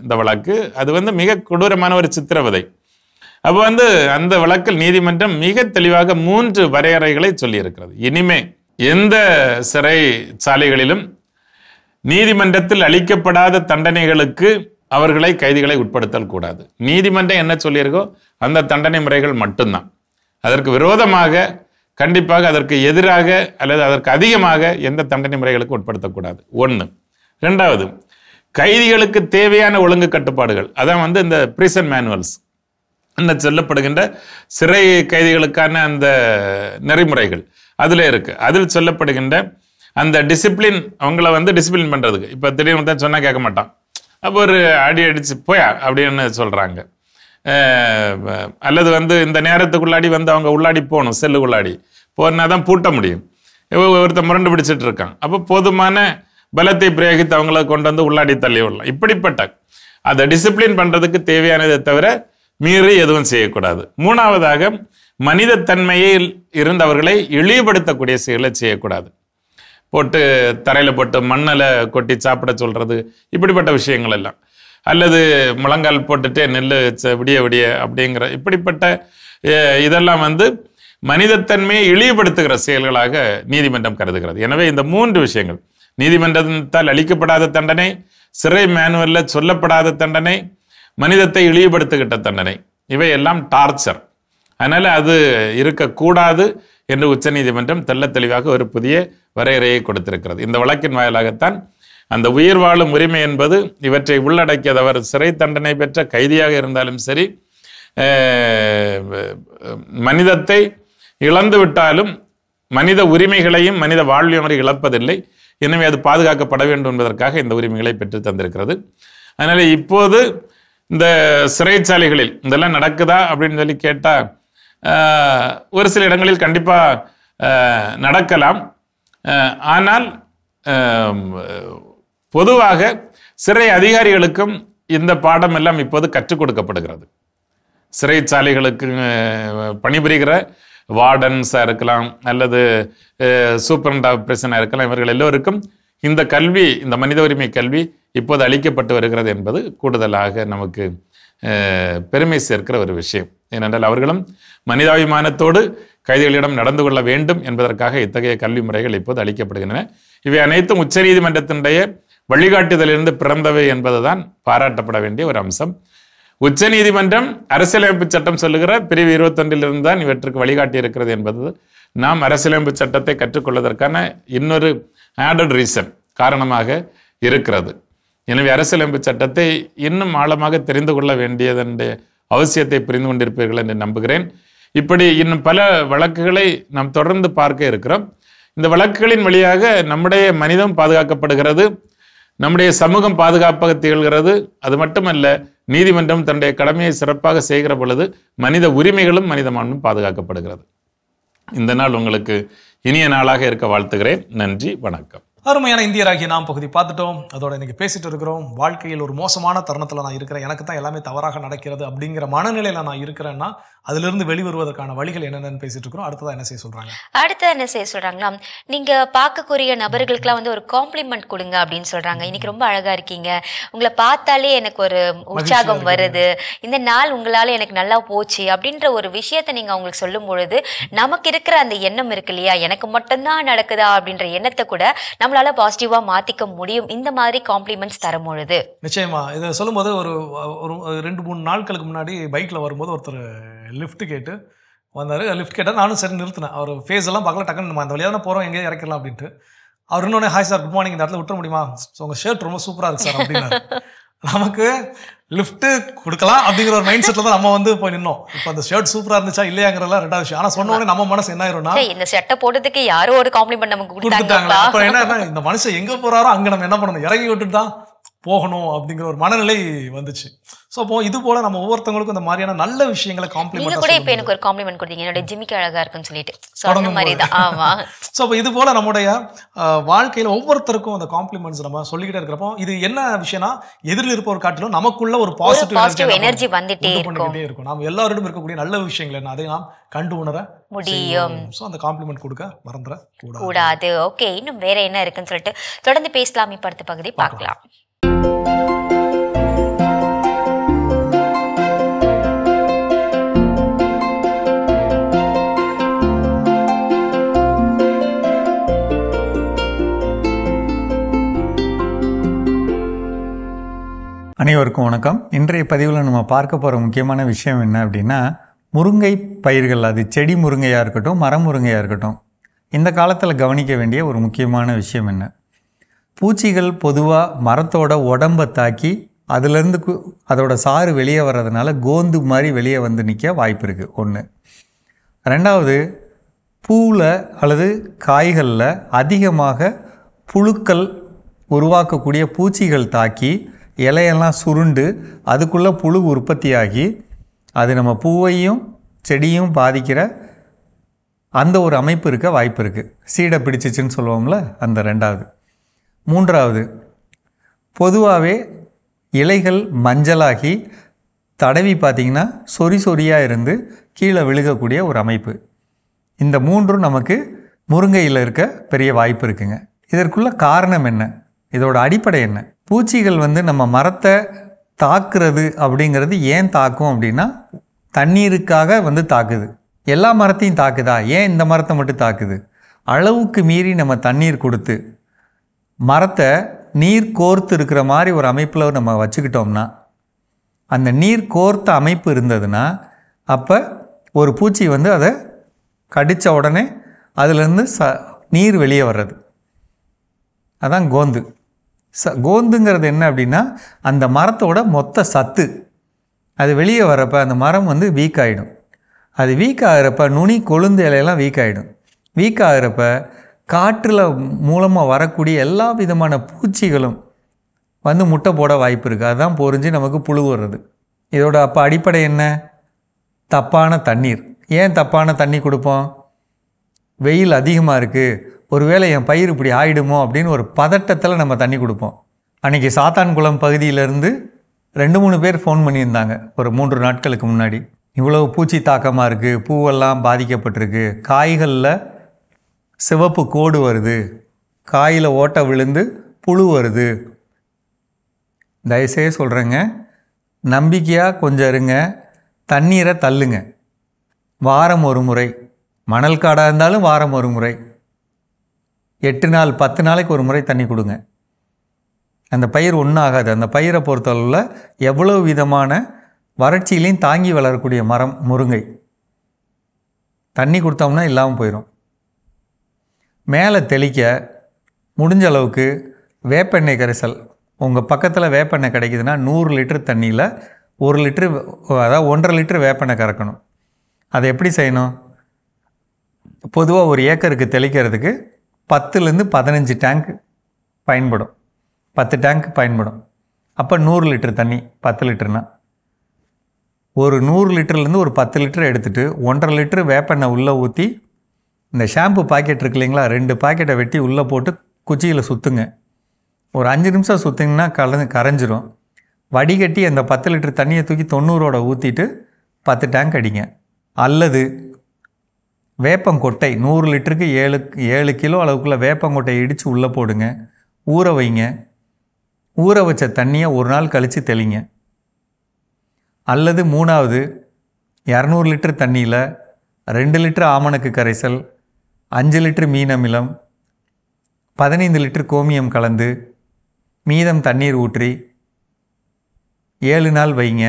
இந்த வழக்கு அது மிக கொடூரமான ஒரு சித்திரவதை. அப்போ அந்த வழக்கில் நீதிமன்றம் மிக தெளிவாக 3 வரையறைகளை சொல்லியிருக்கிறது. இனிமே எந்த சிறைச்சாலைகளிலும் நீதிமன்றத்தில் அளிக்கப்படாத தண்டனைகளுக்கு அவர்களை கைதிகளை உட்படுத்தல் கூடாது. நீதிமன்றம் என்ன சொல்லியிருக்கோ அந்த தண்டனை முறைகள் மட்டும்தான். அதற்கு விரோதமாக கண்டிப்பாக அதற்கு எதிராக அல்லது அதற்கு அதிகமாக எந்த தண்டனை முறைகளுக்கு உட்படுத்தக்கூடாது. 1. 2வது, கைதிகளுக்கு தேவையான ஒழுங்கு கட்டுப்பாடுகள், அதான் இந்த பிரிசன் மேனுவல்ஸ் என்ன சொல்லப்படுகின்ற சிறை கைதிகளுக்கான அந்த நெறிமுறைகள் அதில் இருக்கு. அதில் சொல்லப்படுகின்ற அந்த டிசிப்ளின், அவங்கள டிசிப்ளின் பண்ணுறதுக்கு, இப்போ திடீர்னு தான் சொன்னால் கேட்க மாட்டான், அப்போ ஒரு அடி அடிச்சு போயா அப்படின்னு சொல்கிறாங்க. அல்லது இந்த நேரத்துக்குள்ளாடி அவங்க உள்ளாடி போகணும், செல்லுக்குள்ளாடி போனால் தான் பூட்ட முடியும். ஒருத்தர் முரண்டு பிடிச்சிட்டு இருக்கான், அப்போ போதுமான பலத்தை பிரயோகித்து அவங்கள கொண்டு உள்ளாடி தள்ளி விடலாம். இப்படிப்பட்ட அதை டிசிப்ளின் பண்ணுறதுக்கு தேவையானதை தவிர மீறி எதுவும் செய்யக்கூடாது. 3வதாக மனிதத்தன்மையில் இருந்தவர்களை இழிவுபடுத்தக்கூடிய செயலை செய்யக்கூடாது. போட்டு தரையில் போட்டு மண்ணில் கொட்டி சாப்பிட சொல்கிறது, இப்படிப்பட்ட விஷயங்கள் எல்லாம், அல்லது முழங்கால் போட்டுட்டே நெல் விடிய விடிய அப்படிங்கிற இப்படிப்பட்ட இதெல்லாம் மனிதத்தன்மையை இழிவுபடுத்துகிற செயல்களாக நீதிமன்றம் கருதுகிறது. எனவே இந்த 3 விஷயங்கள், நீதிமன்றத்தால் அளிக்கப்படாத தண்டனை, சிறை மேனுவலில் சொல்லப்படாத தண்டனை, மனிதத்தை இழிவுபடுத்துகின்ற தண்டனை, இவையெல்லாம் டார்ச்சர். அதனால் அது இருக்கக்கூடாது என்று உச்சநீதிமன்றம் தெள்ள தெளிவாக ஒரு புதிய வரையறையை கொடுத்திருக்கிறது. இந்த வழக்கின் வாயிலாகத்தான் அந்த உயிர் வாழும் உரிமை என்பது இவற்றை உள்ளடக்கியதவர் சிறை தண்டனை பெற்ற கைதியாக இருந்தாலும் சரி, மனிதத்தை இழந்து விட்டாலும் மனித உரிமைகளையும் மனித வாழ்வையும் அவர் இழப்பதில்லை. எனவே அது பாதுகாக்கப்பட வேண்டும் என்பதற்காக இந்த உரிமைகளை பெற்று தந்திருக்கிறது. அதனால் இப்போது இந்த சிறைச்சாலைகளில் இதெல்லாம் நடக்குதா அப்படின்னு சொல்லி கேட்டால் ஒரு சில இடங்களில் கண்டிப்பாக நடக்கலாம். ஆனால் பொதுவாக சிறை அதிகாரிகளுக்கும் இந்த பாடம் எல்லாம் இப்போது கற்றுக் கொடுக்கப்படுகிறது. சிறைச்சாலைகளுக்கு பணிபுரிகிற வார்டன்ஸாக இருக்கலாம் அல்லது சூப்பரண்ட் ஆஃப் பிரிசனாக இருக்கலாம், இவர்கள் எல்லோருக்கும் இந்த கல்வி, இந்த மனித உரிமை கல்வி இப்போது அளிக்கப்பட்டு வருகிறது என்பது கூடுதலாக நமக்கு பெருமை சேர்க்கிற ஒரு விஷயம். ஏனென்றால் அவர்களும் மனிதாபிமானத்தோடு கைதிகளிடம் நடந்து கொள்ள வேண்டும் என்பதற்காக இத்தகைய கல்வி முறைகள் இப்போது அளிக்கப்படுகின்றன. இவை அனைத்தும் உச்சநீதிமன்றத்தினுடைய வழிகாட்டுதலிருந்து பிறந்தவை என்பதுதான் பாராட்டப்பட வேண்டிய ஒரு அம்சம். உச்சநீதிமன்றம் அரசியலமைப்பு சட்டம் சொல்லுகிற பிரிவு 21 தான் இவற்றுக்கு வழிகாட்டி இருக்கிறது என்பது நாம் அரசியலமைப்பு சட்டத்தை கற்றுக்கொள்வதற்கான இன்னொரு ஆடட் ரீசன் காரணமாக இருக்கிறது. எனவே அரசியலமைப்பு சட்டத்தை இன்னும் ஆழமாக தெரிந்து கொள்ள வேண்டியதனுடைய அவசியத்தை புரிந்து கொண்டிருப்பீர்கள் என்று நம்புகிறேன். இப்படி இன்னும் பல வழக்குகளை நாம் தொடர்ந்து பார்க்க இருக்கிறோம். இந்த வழக்குகளின் வழியாக நம்முடைய மனிதம் பாதுகாக்கப்படுகிறது, நம்முடைய சமூகம் பாதுகாப்பாக திகழ்கிறது. அது மட்டுமல்ல, நீதிமன்றம் தன்னுடைய கடமையை சிறப்பாக செய்கிற பொழுது மனித உரிமைகளும் மனித மாண்பும் பாதுகாக்கப்படுகிறது. இந்த நாள் உங்களுக்கு இனிய நாளாக இருக்க வாழ்த்துகிறேன். நன்றி, வணக்கம். அருமையான இந்தியராகிய நாம் பகுதி பார்த்துட்டோம். அதோட இன்னைக்கு பேசிட்டு இருக்கிறோம். வாழ்க்கையில் ஒரு மோசமான தருணத்தில் நான் இருக்கிறேன், எனக்கு தான் எல்லாமே தவறாக நடக்கிறது அப்படிங்கிற மனநிலையில் நான் இருக்கிறேன்னா அதிலிருந்து வெளிவருவதற்கான வழிகள் என்னென்னு பேசிட்டு இருக்கிறோம். அடுத்ததான் என்ன செய்ய சொல்றாங்க? அடுத்தது என்ன செய்ய சொல்றாங்களா, நீங்க பார்க்கக்கூடிய நபர்களுக்கெல்லாம் வந்து ஒரு காம்ப்ளிமெண்ட் கொடுங்க அப்படின்னு சொல்றாங்க. இன்னைக்கு ரொம்ப அழகா இருக்கீங்க, உங்களை பார்த்தாலே எனக்கு ஒரு உற்சாகம் வருது, இந்த நாள் உங்களால எனக்கு நல்லா போச்சு அப்படின்ற ஒரு விஷயத்த நீங்க அவங்களுக்கு சொல்லும் பொழுது நமக்கு இருக்கிற அந்த எண்ணம் இருக்கு இல்லையா, எனக்கு மட்டும்தான் நடக்குதா அப்படின்ற எண்ணத்தை கூட நம்மளால பாசிட்டிவா மாத்திக்க முடியும் இந்த மாதிரி காம்ப்ளிமெண்ட்ஸ் தரும் பொழுது. நிச்சயமா இதை சொல்லும்போது ஒரு 2-3 நாட்களுக்கு முன்னாடி பைக்ல வரும்போது ஒருத்தர் லிஃப்ட் கேட்டு வந்தார். லிஃப்ட் கேட்டால் நானும் சரி நிறுத்தினேன். அவர் ஃபேஸ் எல்லாம் பார்க்கல, டக்குன்னு நம்ம அந்த வழியாக தான் போகிறோம், எங்கேயும் இறக்கலாம் அப்படின்ட்டு. அவர் இன்னொன்று, ஹாய் சார், குட் மார்னிங், இந்த இடத்துல விட்டுற முடியுமா, ஸோ உங்கள் ஷர்ட் ரொம்ப சூப்பராக இருக்குது சார் அப்படின்னாரு. நமக்கு லிஃப்ட் கொடுக்கலாம் அப்படிங்கிற ஒரு மைண்ட் செட்டில் தான் நம்ம வந்து போய் நின்னோம். இப்போ அந்த ஷர்ட் சூப்பராக இருந்துச்சா இல்லையாங்கிறதெல்லாம் ரெண்டாவது விஷயம். ஆனால் சொன்ன உடனே நம்ம மனசு என்ன ஆயிரும்னா, இந்த ஷர்ட்டை போட்டதுக்கு யாரோ ஒரு காம்ப்ளிமெண்ட் நமக்கு கொடுத்தாங்க. அப்புறம் என்ன, இந்த மனுஷன் எங்கே போகிறாரோ அங்கே நம்ம என்ன பண்ணணும், இறங்கி விட்டுட்டு தான் போகணும் அப்படிங்கிற ஒரு மனநிலை வந்துச்சு. ஸோ அப்போ இது போல நம்ம ஒவ்வொருத்தவங்களுக்கும் இந்த மாதிரியான நல்ல விஷயங்களை காம்ப்ளிமெண்ட். நீங்க கூட இப்போ எனக்கு ஒரு காம்ப்ளிமெண்ட் கொடுத்தீங்க, என்னோட ஜிமிக்கு அழகா இருக்குன்னு சொல்லிட்டு. ஸோ அந்த மாதிரி தான். ஆமா. ஸோ அப்போ இது போல நம்முடைய வாழ்க்கையில் ஒவ்வொருத்தருக்கும் அந்த காம்ப்ளிமெண்ட்ஸ் நம்ம சொல்லிக்கிட்டே இருக்கிறப்போ இது என்ன விஷயம்னா, எதிரில் இருப்பவர் காட்டிலும் நமக்குள்ள ஒரு பாசிட்டிவ் எனர்ஜி வந்துட்டே இருக்கும். நாம் எல்லாரிடம் இருக்கக்கூடிய நல்ல விஷயங்கள் என்ன, அதை நாம் கண்டு உணர முடியும். ஸோ அந்த காம்ப்ளிமெண்ட் கொடுக்க மறந்துட கூடாது. ஓகே, இன்னும் வேற என்ன இருக்குன்னு சொல்லிட்டு தொடர்ந்து பேசலாம். இப்ப அடுத்த பகுதி பார்க்கலாம். அனைவருக்கும் வணக்கம். இன்றைய பதிவில் நம்ம பார்க்க போகிற முக்கியமான விஷயம் என்ன அப்படின்னா, முருங்கை பயிர்கள், அது செடி முருங்கையாக இருக்கட்டும், மரம் முருங்கையாக இருக்கட்டும், இந்த காலத்தில் கவனிக்க வேண்டிய ஒரு முக்கியமான விஷயம் என்ன, பூச்சிகள் பொதுவாக மரத்தோட உடம்பை தாக்கி அதுலேருந்து அதோட சாறு வெளியே வர்றதுனால கோந்து மாதிரி வெளியே வந்து நிற்க வாய்ப்பு இருக்குது. ஒன்று. ரெண்டாவது, பூவில் அல்லது காய்களில் அதிகமாக புழுக்கள் உருவாக்கக்கூடிய பூச்சிகள் தாக்கி இலையெல்லாம் சுருண்டு அதுக்குள்ளே புழு உற்பத்தியாகி அது நம்ம பூவையும் செடியும் பாதிக்கிற அந்த ஒரு அமைப்பு இருக்க வாய்ப்பு இருக்குது. சீடை பிடிச்சிச்சின்னு சொல்லுவோம்ல, அந்த ரெண்டாவது. மூன்றாவது, பொதுவாகவே இலைகள் மஞ்சளாகி தடவி பார்த்திங்கன்னா சொறி சொறியாக இருந்து கீழே விழுகக்கூடிய ஒரு அமைப்பு. இந்த மூன்றும் நமக்கு முருங்கையில் இருக்க பெரிய வாய்ப்பு இருக்குங்க. இதற்குள்ள காரணம் என்ன, இதோட அடிப்படை என்ன? பூச்சிகள் வந்து நம்ம மரத்தை தாக்குறது அப்படிங்கிறது ஏன் தாக்கும் அப்படின்னா, தண்ணீருக்காக வந்து தாக்குது. எல்லா மரத்தையும் தாக்குதா, ஏன் இந்த மரத்தை மட்டும் தாக்குது? அளவுக்கு மீறி நம்ம தண்ணீர் கொடுத்து மரத்தை நீர் கோர்த்து இருக்கிற மாதிரி ஒரு அமைப்பில் நம்ம வச்சுக்கிட்டோம்னா, அந்த நீர் கோர்த்த அமைப்பு இருந்ததுன்னா அப்போ ஒரு பூச்சி வந்து அதை கடித்த உடனே அதுலேருந்து நீர் வெளியே வர்றது, அதான் கோந்து. கோந்துங்கிறது என்ன அப்படின்னா, அந்த மரத்தோட மொத்த சத்து அது வெளியே வரப்போ அந்த மரம் வந்து வீக் ஆகிடும். அது வீக் ஆகிறப்ப நுனி கொழுந்து இலையெல்லாம் வீக் ஆகிடும். வீக் ஆகிறப்ப காற்றில் மூலமாக வரக்கூடிய எல்லா விதமான பூச்சிகளும் வந்து முட்டை போட வாய்ப்பு இருக்குது. அதுதான் பொறிஞ்சு நமக்கு புழு வர்றது. இதோட அப்போ அடிப்படை என்ன, தப்பான தண்ணீர். ஏன் தப்பான தண்ணி கொடுப்போம்? வெயில் அதிகமாக இருக்குது, ஒருவேளை என் பயிர் இப்படி ஆயிடுமோ அப்படின்னு ஒரு பதட்டத்தில் நம்ம தண்ணி கொடுப்போம். அன்றைக்கி சாத்தான்குளம் பகுதியிலேருந்து 2-3 பேர் ஃபோன் பண்ணியிருந்தாங்க ஒரு 3 நாட்களுக்கு முன்னாடி. இவ்வளவு பூச்சி தாக்கமாக இருக்குது, பூவெல்லாம் பாதிக்கப்பட்டிருக்கு, காய்களில் சிவப்பு கோடு வருது, காயில் ஓட்டை விழுந்து புழு வருது. தயவுசெய்து சொல்கிறேங்க, நம்பிக்கையாக கொஞ்சம் இருங்க. தண்ணீரை தள்ளுங்க. வாரம் ஒரு முறை, மணல் காடாக இருந்தாலும் வாரம் ஒரு முறை, 8 நாள் 10 நாளைக்கு ஒரு முறை தண்ணி கொடுங்க. அந்த பயிர் ஒன்றும் ஆகாது. அந்த பயிரை பொறுத்தளவில் எவ்வளோ விதமான வறட்சியிலையும் தாங்கி வளரக்கூடிய மரம் முருங்கை. தண்ணி கொடுத்தோம்னா இல்லாமல் போயிடும். மேலே தெளிக்க முடிஞ்ச அளவுக்கு வேப்பெண்ணெய் கரைசல், உங்கள் பக்கத்தில் வேப்பெண்ணெய் கிடைக்குதுன்னா 100 லிட்டர் தண்ணியில் 1 லிட்டரு, அதாவது 1.5 லிட்டர் வேப்பெண்ணெய் கறக்கணும். அதை எப்படி செய்யணும்? பொதுவாக ஒரு ஏக்கருக்கு தெளிக்கிறதுக்கு 10லேருந்து 15 டேங்க் பயன்படும். 10 டேங்க் பயன்படும். அப்போ 100 லிட்டர் தண்ணி, 10 லிட்டர்னா ஒரு 100 லிட்டர்லேருந்து ஒரு 10 லிட்டர் எடுத்துகிட்டு 1.5 லிட்டர் வேப்பெண்ணெய் உள்ளே ஊற்றி, இந்த ஷாம்பு பாக்கெட் இருக்கு இல்லைங்களா, 2 பாக்கெட்டை வெட்டி உள்ளே போட்டு குச்சியில் சுற்றுங்க. ஒரு 5 நிமிஷம் சுற்றிங்கன்னா கரைஞ்சிரும். வடிகட்டி அந்த 10 லிட்டர் தண்ணியை தூக்கி 90ஓட ஊற்றிட்டு 10 டேங்க் அடிங்க. அல்லது வேப்பங்கொட்டை 100 லிட்டருக்கு 7 கிலோ அளவுக்குள்ள வேப்பங்கொட்டையை இடித்து உள்ளே போடுங்க, ஊற வைங்க. ஊற வச்ச தண்ணியை ஒரு நாள் கழித்து தெளிங்க. அல்லது 3வது 200 லிட்டர் தண்ணியில் 2 லிட்டர் ஆமணக்கு கரைசல், 5 லிட்டர் மீன் அமிலம், 15 லிட்டர் கோமியம் கலந்து மீதம் தண்ணீர் ஊற்றி 7 நாள் வைங்க.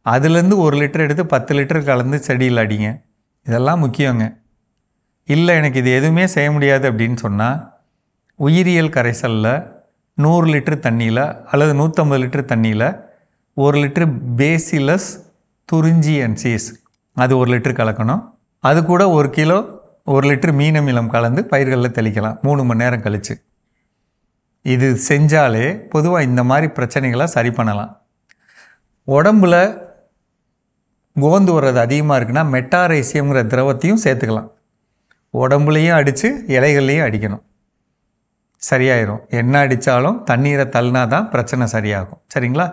அதுலேருந்து 1 லிட்டர் எடுத்து 10 லிட்டர் கலந்து செடியில் அடிங்க. இதெல்லாம் முக்கியங்க. இல்லை எனக்கு இது எதுவுமே செய்ய முடியாது அப்படின்னு சொன்னால், உயிரியல் கரைசலில் 100 லிட்டர் தண்ணியில் அல்லது 150 லிட்டர் தண்ணியில் 1 லிட்டர் பேசிலஸ் துரிஞ்சியன்சிஸ் அது 1 லிட்டர் கலக்கணும். அது கூட 1 கிலோ 1 லிட்டர் மீன் அமிலம் கலந்து பயிர்களில் தெளிக்கலாம் 3 மணி நேரம் கழித்து. இது செஞ்சாலே பொதுவாக இந்த மாதிரி பிரச்சனைகளை சரி பண்ணலாம். உடம்புல கோந்து வர்றது அதிகமாக இருக்குன்னா மெட்டாரைசியம்ங்கிற திரவத்தையும் சேர்த்துக்கலாம். உடம்புலையும் அடித்து இலைகள்லையும் அடிக்கணும், சரியாயிரும். என்ன அடித்தாலும் தண்ணீரை தள்ளினா தான் பிரச்சனை சரியாகும். சரிங்களா?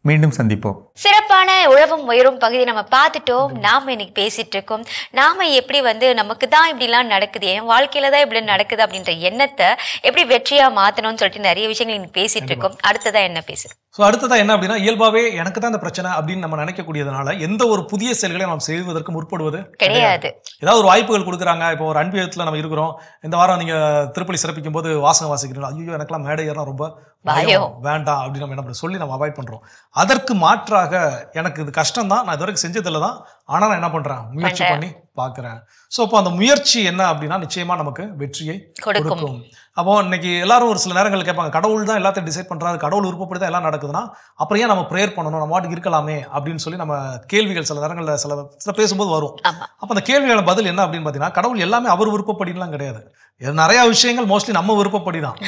மீண்டும் சந்திப்போம். சிறப்பான உழவும் உயரும் பகுதி நம்ம பார்த்துட்டோம். நாம இன்னைக்கு பேசிட்டு இருக்கோம், நாம எப்படி நமக்கு தான் இப்படிலாம் நடக்குது, என் வாழ்க்கையில தான் இப்படி நடக்குது அப்படின்ற எண்ணத்தை எப்படி வெற்றியா மாத்தணும்னு சொல்லிட்டு நிறைய விஷயங்கள் இன்னைக்கு பேசிட்டு இருக்கோம். அடுத்ததா என்ன பேசு? அடுத்ததா என்ன அப்படின்னா, இயல்பாவே எனக்கு தான் இந்த பிரச்சனை அப்படின்னு நம்ம நினைக்கக்கூடியதுனால எந்த ஒரு புதிய செயல்களையும் நாம் செய்வதற்கு முற்படுவது கிடையாது. ஏதாவது ஒரு வாய்ப்புகள் கொடுக்குறாங்க. இப்போ ஒரு அன்பியத்துல நம்ம இருக்கிறோம், இந்த வாரம் நீங்க திருப்பலி சிறப்பிக்கும் போது வாசகம் வாசிக்கிறீங்களா, ஐயோ எனக்கெல்லாம் மேடை ஏறலாம் ரொம்ப பயம், வேண்டாம் அப்படின்னு நம்ம என்ன சொல்லி நம்ம அவாய்ட் பண்றோம். அதற்கு மாற்றாக எனக்கு இது கஷ்டம் தான், நான் இது வரைக்கும் செஞ்சதில்லை தான், ஆனா நான் என்ன பண்றேன், முயற்சி பண்ணி பார்க்குறேன். ஸோ அப்போ அந்த முயற்சி என்ன அப்படின்னா நிச்சயமா நமக்கு வெற்றியை கொடுக்கும். அப்போ இன்னைக்கு எல்லாரும் ஒரு சில நேரங்கள் கேட்பாங்க, கடவுள் தான் எல்லாத்தையும் டிசைட் பண்றாரு, கடவுள் விருப்பப்படி தான் எல்லாம் நடக்குதுன்னா அப்புறம் ஏன் நம்ம ப்ரேயர் பண்ணணும், நம்ம வாட்டுக்கு இருக்கலாமே அப்படின்னு சொல்லி நம்ம கேள்விகள் சில நேரங்களில் சில பேசும்போது வரும். அப்போ அந்த கேள்வியோட பதில் என்ன அப்படின்னு பார்த்தீங்கன்னா, கடவுள் எல்லாமே அவர் விருப்பப்படிலாம் கிடையாது. நிறைய விஷயங்கள் மோஸ்ட்லி நம்ம விருப்பப்படி தான்.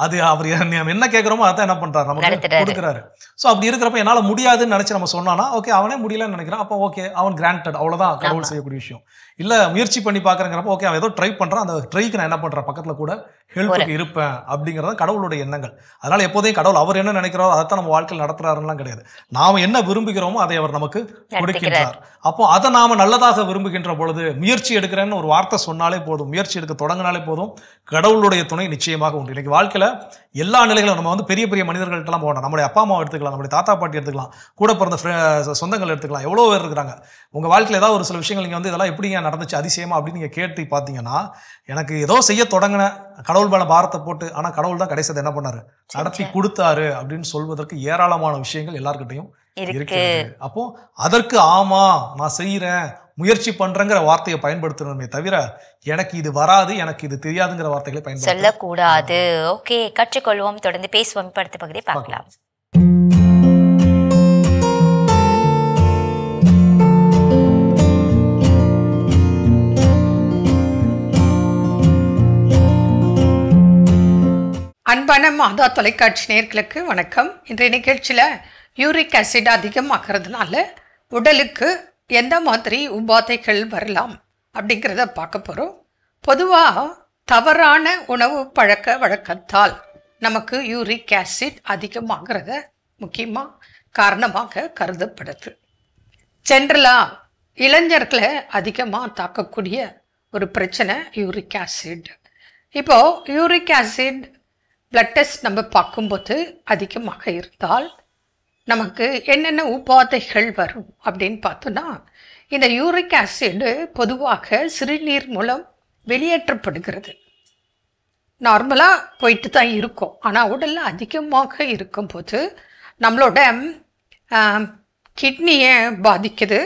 அது அவர் என்ன கேட்குறோமோ அதான் என்ன பண்றாரு, நமக்கு கொடுக்குறாரு. ஸோ அப்படி இருக்கிறப்ப என்னால் முடியாதுன்னு நினைச்சு நம்ம சொன்னோம்னா, ஓகே அவனே முடியலன்னு நினைக்கிறான், அப்போ ஓகே அவன் கிராண்டட், அவ்வளோதான் கடவுள் செய்யக்கூடிய விஷயம். இல்லை முயற்சி பண்ணி பார்க்குறங்கிறப்ப ஓகே அவன் ஏதோ ட்ரை பண்ணுறான், அந்த ட்ரைக்கு நான் என்ன பண்ணுறேன், பக்கத்தில் கூட ஹெல்ப்புக்கு இருப்பேன் அப்படிங்கிறத கடவுளுடைய எண்ணங்கள். அதனால எப்போதையும் கடவுள் அவர் என்ன நினைக்கிறாரோ அதைத்தான் நம்ம வாழ்க்கையில் நடத்துறாருலாம் கிடையாது. நாம என்ன விரும்புகிறோமோ அதை அவர் நமக்கு கொடுக்கின்றார். அப்போ அதை நாம நல்லதாக விரும்புகின்ற பொழுது முயற்சி எடுக்கிறேன்னு ஒரு வார்த்தை சொன்னாலே போதும், முயற்சி எடுக்க தொடங்கினாலே போதும், கடவுளுடைய துணை நிச்சயமாக உண்டு. இன்னைக்கு வாழ்க்கையில எல்லா நிலைகளும் நம்ம பெரிய பெரிய மனிதர்கள்ட்டெல்லாம் போகணும். நம்முடைய அப்பா அம்மாவை எடுத்துக்கலாம், நம்முடைய தாத்தா பாட்டி எடுத்துக்கலாம், கூட பிறந்த சொந்தங்கள் எடுத்துக்கலாம், எவ்வளோ பேர் இருக்கிறாங்க. உங்க வாழ்க்கையில் ஏதாவது ஒரு சில விஷயங்கள் நீங்க இதெல்லாம் எப்படிங்க நடந்துச்சு அதிசயமா அப்படின்னு நீங்க கேட்டு பார்த்தீங்கன்னா, எனக்கு ஏதோ செய்ய தொடங்கின கடவுள் மேல பாரத்தை போட்டு, ஆனா கடவுள் தான் கடைசியை என்ன பண்ணாரு, நடத்தி கொடுத்தாரு அப்படின்னு சொல்வதற்கு ஏராளமான விஷயங்கள் எல்லார்கிட்டையும் இருக்கு. அப்போ அதற்கு ஆமா நான் செய்யறேன், முயற்சி பண்றேங்கிற வார்த்தையை பயன்படுத்தணுமே தவிர எனக்கு இது வராது, எனக்கு இது தெரியாதுங்கிற வார்த்தைகளை பயன்படுத்த சொல்லக்கூடாது. ஓகே, கற்றுக்கொள்வோம், தொடர்ந்து பேசுவோம். அடுத்த பகுதியை பார்க்கலாம். அன்பான மாதா தொலைக்காட்சி நேயர்களுக்கு வணக்கம். இன்றைய நிகழ்ச்சியில் யூரிக் ஆசிட் அதிகமாகிறதுனால உடலுக்கு எந்த மாதிரி உபாதைகள் வரலாம் அப்படிங்கிறத பார்க்க போகிறோம். பொதுவாக தவறான உணவு பழக்க வழக்கத்தால் நமக்கு யூரிக் ஆசிட் அதிகமாகிறத முக்கியமாக காரணமாக கருதப்படுது. ஜென்ரலாக இளைஞர்களை அதிகமாக தாக்கக்கூடிய ஒரு பிரச்சனை யூரிக் ஆசிட். இப்போது யூரிக் ஆசிட் பிளட் டெஸ்ட் நம்ம பார்க்கும்போது அதிகமாக இருந்தால் நமக்கு என்னென்ன உபாதைகள் வரும் அப்படின்னு பார்த்தோன்னா, இந்த யூரிக் ஆசிட் பொதுவாக சிறுநீர் மூலம் வெளியேற்றப்படுகிறது. நார்மலாக போயிட்டு தான் இருக்கும். ஆனால் உடலில் அதிகமாக இருக்கும்போது நம்மளோட கிட்னியை பாதிக்குது.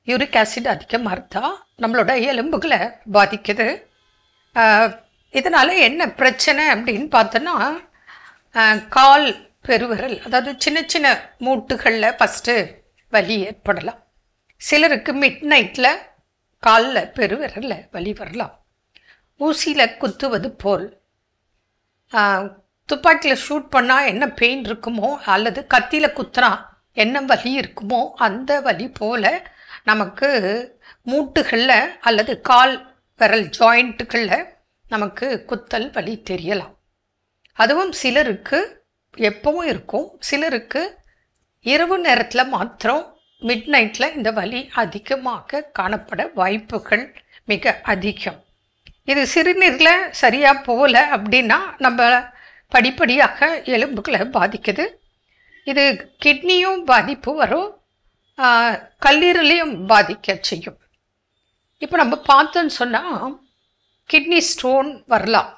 யூரிக் ஆசிட் அதிகமாக இருந்தால் நம்மளோட எலும்புகளை பாதிக்குது. இதனால் என்ன பிரச்சனை அப்படின்னு பார்த்தோன்னா, கால் பெருவிரல், அதாவது சின்ன சின்ன மூட்டுகளில் ஃபஸ்ட்டு வலி ஏற்படலாம். சிலருக்கு மிட் நைட்டில் காலில் பெருவிரலில் வலி வரலாம். ஊசியில் குத்துவது போல், துப்பாக்கியில் ஷூட் பண்ணால் என்ன பெயின் இருக்குமோ அல்லது கத்தியில் குத்துனா என்ன வலி இருக்குமோ அந்த வலி போல் நமக்கு மூட்டுகளில் அல்லது கால் விரல் ஜாயிண்ட்டுகளில் நமக்கு குத்தல் வலி தெரியலாம். அதுவும் சிலருக்கு எப்பவும் இருக்கும். சிலருக்கு இரவு நேரத்தில் மாத்திரம் மிட் நைட்டில் இந்த வலி அதிகமாக காணப்பட வாய்ப்புகள் மிக அதிகம். இது சிறுநீரில் சரியாக போகல அப்படின்னா நம்ம படிப்படியாக எலும்புகளை பாதிக்குது. இது கிட்னியும் பாதிப்பு வரும், கல்லீரலையும் பாதிக்க செய்யும். இப்போ நம்ம பார்த்தோன்னு சொன்னால் கிட்னி ஸ்டோன் வரலாம்.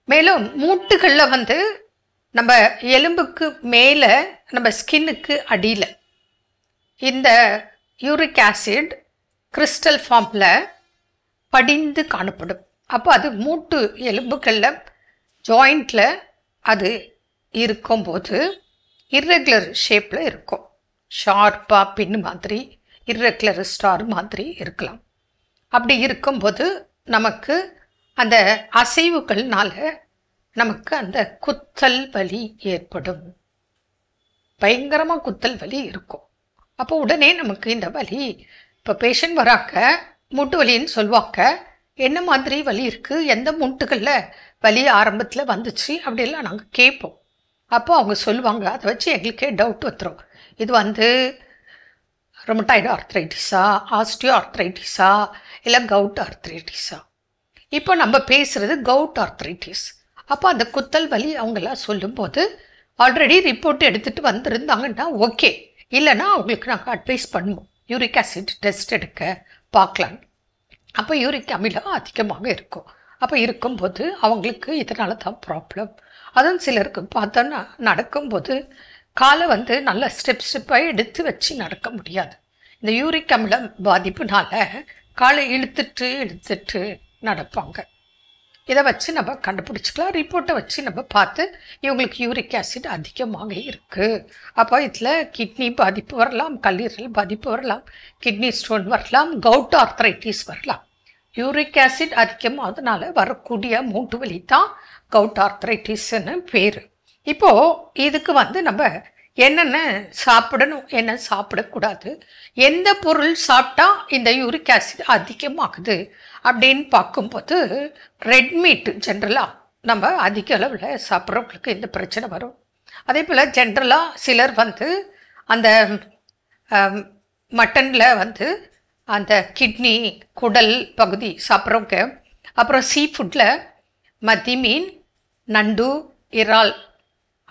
மேலும் மூட்டுகளில் நம்ம எலும்புக்கு மேலே நம்ம ஸ்கின்னுக்கு அடியில் இந்த யூரிக் ஆசிட் கிறிஸ்டல் ஃபார்மில் படிந்து காணப்படும். அப்போ அது மூட்டு எலும்புகளில் ஜாயிண்டில் அது இருக்கும்போது இர்ரெகுலர் ஷேப்பில் இருக்கும். ஷார்ப்பாக பின் மாதிரி இர்ரெகுலர் ஸ்டார் மாதிரி இருக்கலாம். அப்படி இருக்கும்போது நமக்கு அந்த அசைவுகள்னால நமக்கு அந்த குத்தல் வலி ஏற்படும். பயங்கரமாக குத்தல் வலி இருக்கும். அப்போ உடனே நமக்கு இந்த வலி, இப்போ பேஷண்ட் வராங்க, மூட்டு வலின்னு சொல்லுவாங்க. என்ன மாதிரி வலி இருக்குது, எந்த மூட்டுகளில் வலி ஆரம்பத்தில் வந்துச்சு அப்படிலாம் நாங்கள் கேட்போம். அப்போ அவங்க சொல்லுவாங்க. அதை வச்சு எங்களுக்கே டவுட் வந்துடும். இது ரொமட்டாய்டு ஆர்த்ரைட்டிஸா, ஆஸ்டியோ ஆர்த்ரைட்டிஸா, இல்லை கவுட் ஆர்த்ரைட்டிஸா. இப்போ நம்ம பேசுகிறது கவுட் ஆர்த்ரைட்டிஸ். அப்போ அந்த குத்தல் வலி அவங்களாம் சொல்லும்போது ஆல்ரெடி ரிப்போர்ட் எடுத்துகிட்டு வந்திருந்தாங்கன்னா ஓகே, இல்லைன்னா அவங்களுக்கு நாங்கள் அட்வைஸ் பண்ணுவோம் யூரிக் ஆசிட் டெஸ்ட் எடுக்க பார்க்கலாம். அப்போ யூரிக் அமிலம் அதிகமாக இருக்கும். அப்போ இருக்கும்போது அவங்களுக்கு இதனால தான் ப்ராப்ளம். அதுவும் சிலருக்கு பார்த்தோன்னா நடக்கும்போது காலை நல்ல ஸ்டெப்பாக எடுத்து வச்சு நடக்க முடியாது. இந்த யூரிக் அமிலம் பாதிப்புனால காலை இழுத்துட்டு நடப்பாங்க. இதை வச்சு நம்ம கண்டுபிடிச்சிக்கலாம். ரிப்போர்ட்டை வச்சு நம்ம பார்த்து இவங்களுக்கு யூரிக் ஆசிட் அதிகமாக இருக்குது. அப்போ இதில் கிட்னி பாதிப்பு வரலாம், கல்லீரல் பாதிப்பு வரலாம், கிட்னி ஸ்டோன் வரலாம், கவுட் ஆர்த்ரைட்டிஸ் வரலாம். யூரிக் ஆசிட் அதிகமாகறதுனால வரக்கூடிய மூட்டு வலி தான் கவுட் ஆர்த்ரைட்டிஸ்ன்னு பேர். இப்போது இதுக்கு நம்ம என்னென்ன சாப்பிடணும், என்ன சாப்பிடக்கூடாது, எந்த பொருள் சாப்பிட்டா இந்த யூரிக் ஆசிட் அதிகமாகுது அப்படின்னு பார்க்கும்போது, ரெட் மீட் ஜென்ரலாக நம்ம அதிக அளவில் சாப்பிட்றவங்களுக்கு இந்த பிரச்சனை வரும். அதே போல் ஜென்ரலாக சிலர் அந்த மட்டனில் அந்த கிட்னி குடல் பகுதி சாப்பிட்றவங்க, அப்புறம் சீ ஃபுட்டில் மத்தி மீன், நண்டு, இறால்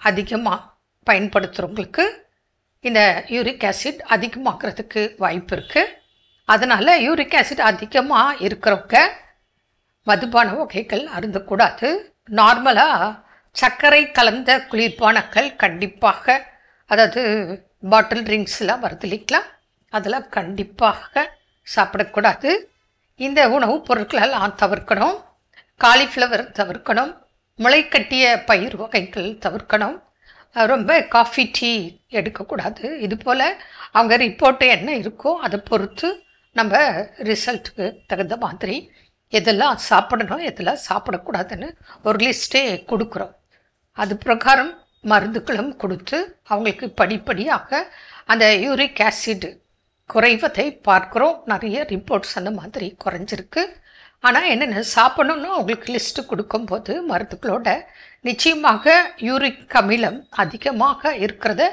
அதிகமாக பயன்படுத்துகிறவங்களுக்கு இந்த யூரிக் ஆசிட் அதிகமாகிறதுக்கு வாய்ப்பு இருக்குது. அதனால் யூரிக் ஆசிட் அதிகமாக இருக்கிறவங்க மதுபான வகைகள் அருந்தக்கூடாது. நார்மலாக சர்க்கரை கலந்த குளிர்பானங்கள் கண்டிப்பாக, அதாவது பாட்டில் ட்ரிங்க்ஸ்லாம் வருது இல்லைங்களா, அதெல்லாம் கண்டிப்பாக சாப்பிடக்கூடாது. இந்த உணவுப் பொருட்களெல்லாம் தவிர்க்கணும். காலிஃப்ளவர் தவிர்க்கணும். முளைக்கட்டிய பயிர் வகைகள் தவிர்க்கணும். ரொம்ப காஃபி டீ எடுக்கக்கூடாது. இது போல் அவங்க ரிப்போர்ட்டு என்ன இருக்கோ அதை பொறுத்து நம்ம ரிசல்ட்டுக்கு தகுந்த மாதிரி எதெல்லாம் சாப்பிடணும், எதெல்லாம் சாப்பிடக்கூடாதுன்னு ஒரு லிஸ்ட்டே கொடுக்குறோம். அது பிரகாரம் மருந்துகளும் கொடுத்து அவங்களுக்கு படிப்படியாக அந்த யூரிக் ஆசிட் குறைவதை பார்க்குறோம். நிறைய ரிப்போர்ட்ஸ் அந்த மாதிரி குறைஞ்சிருக்கு. ஆனால் என்னென்ன சாப்பிடணுன்னு அவங்களுக்கு லிஸ்ட்டு கொடுக்கும்போது மருந்துகளோட நிச்சயமாக யூரிக் அமிலம் அதிகமாக இருக்கிறத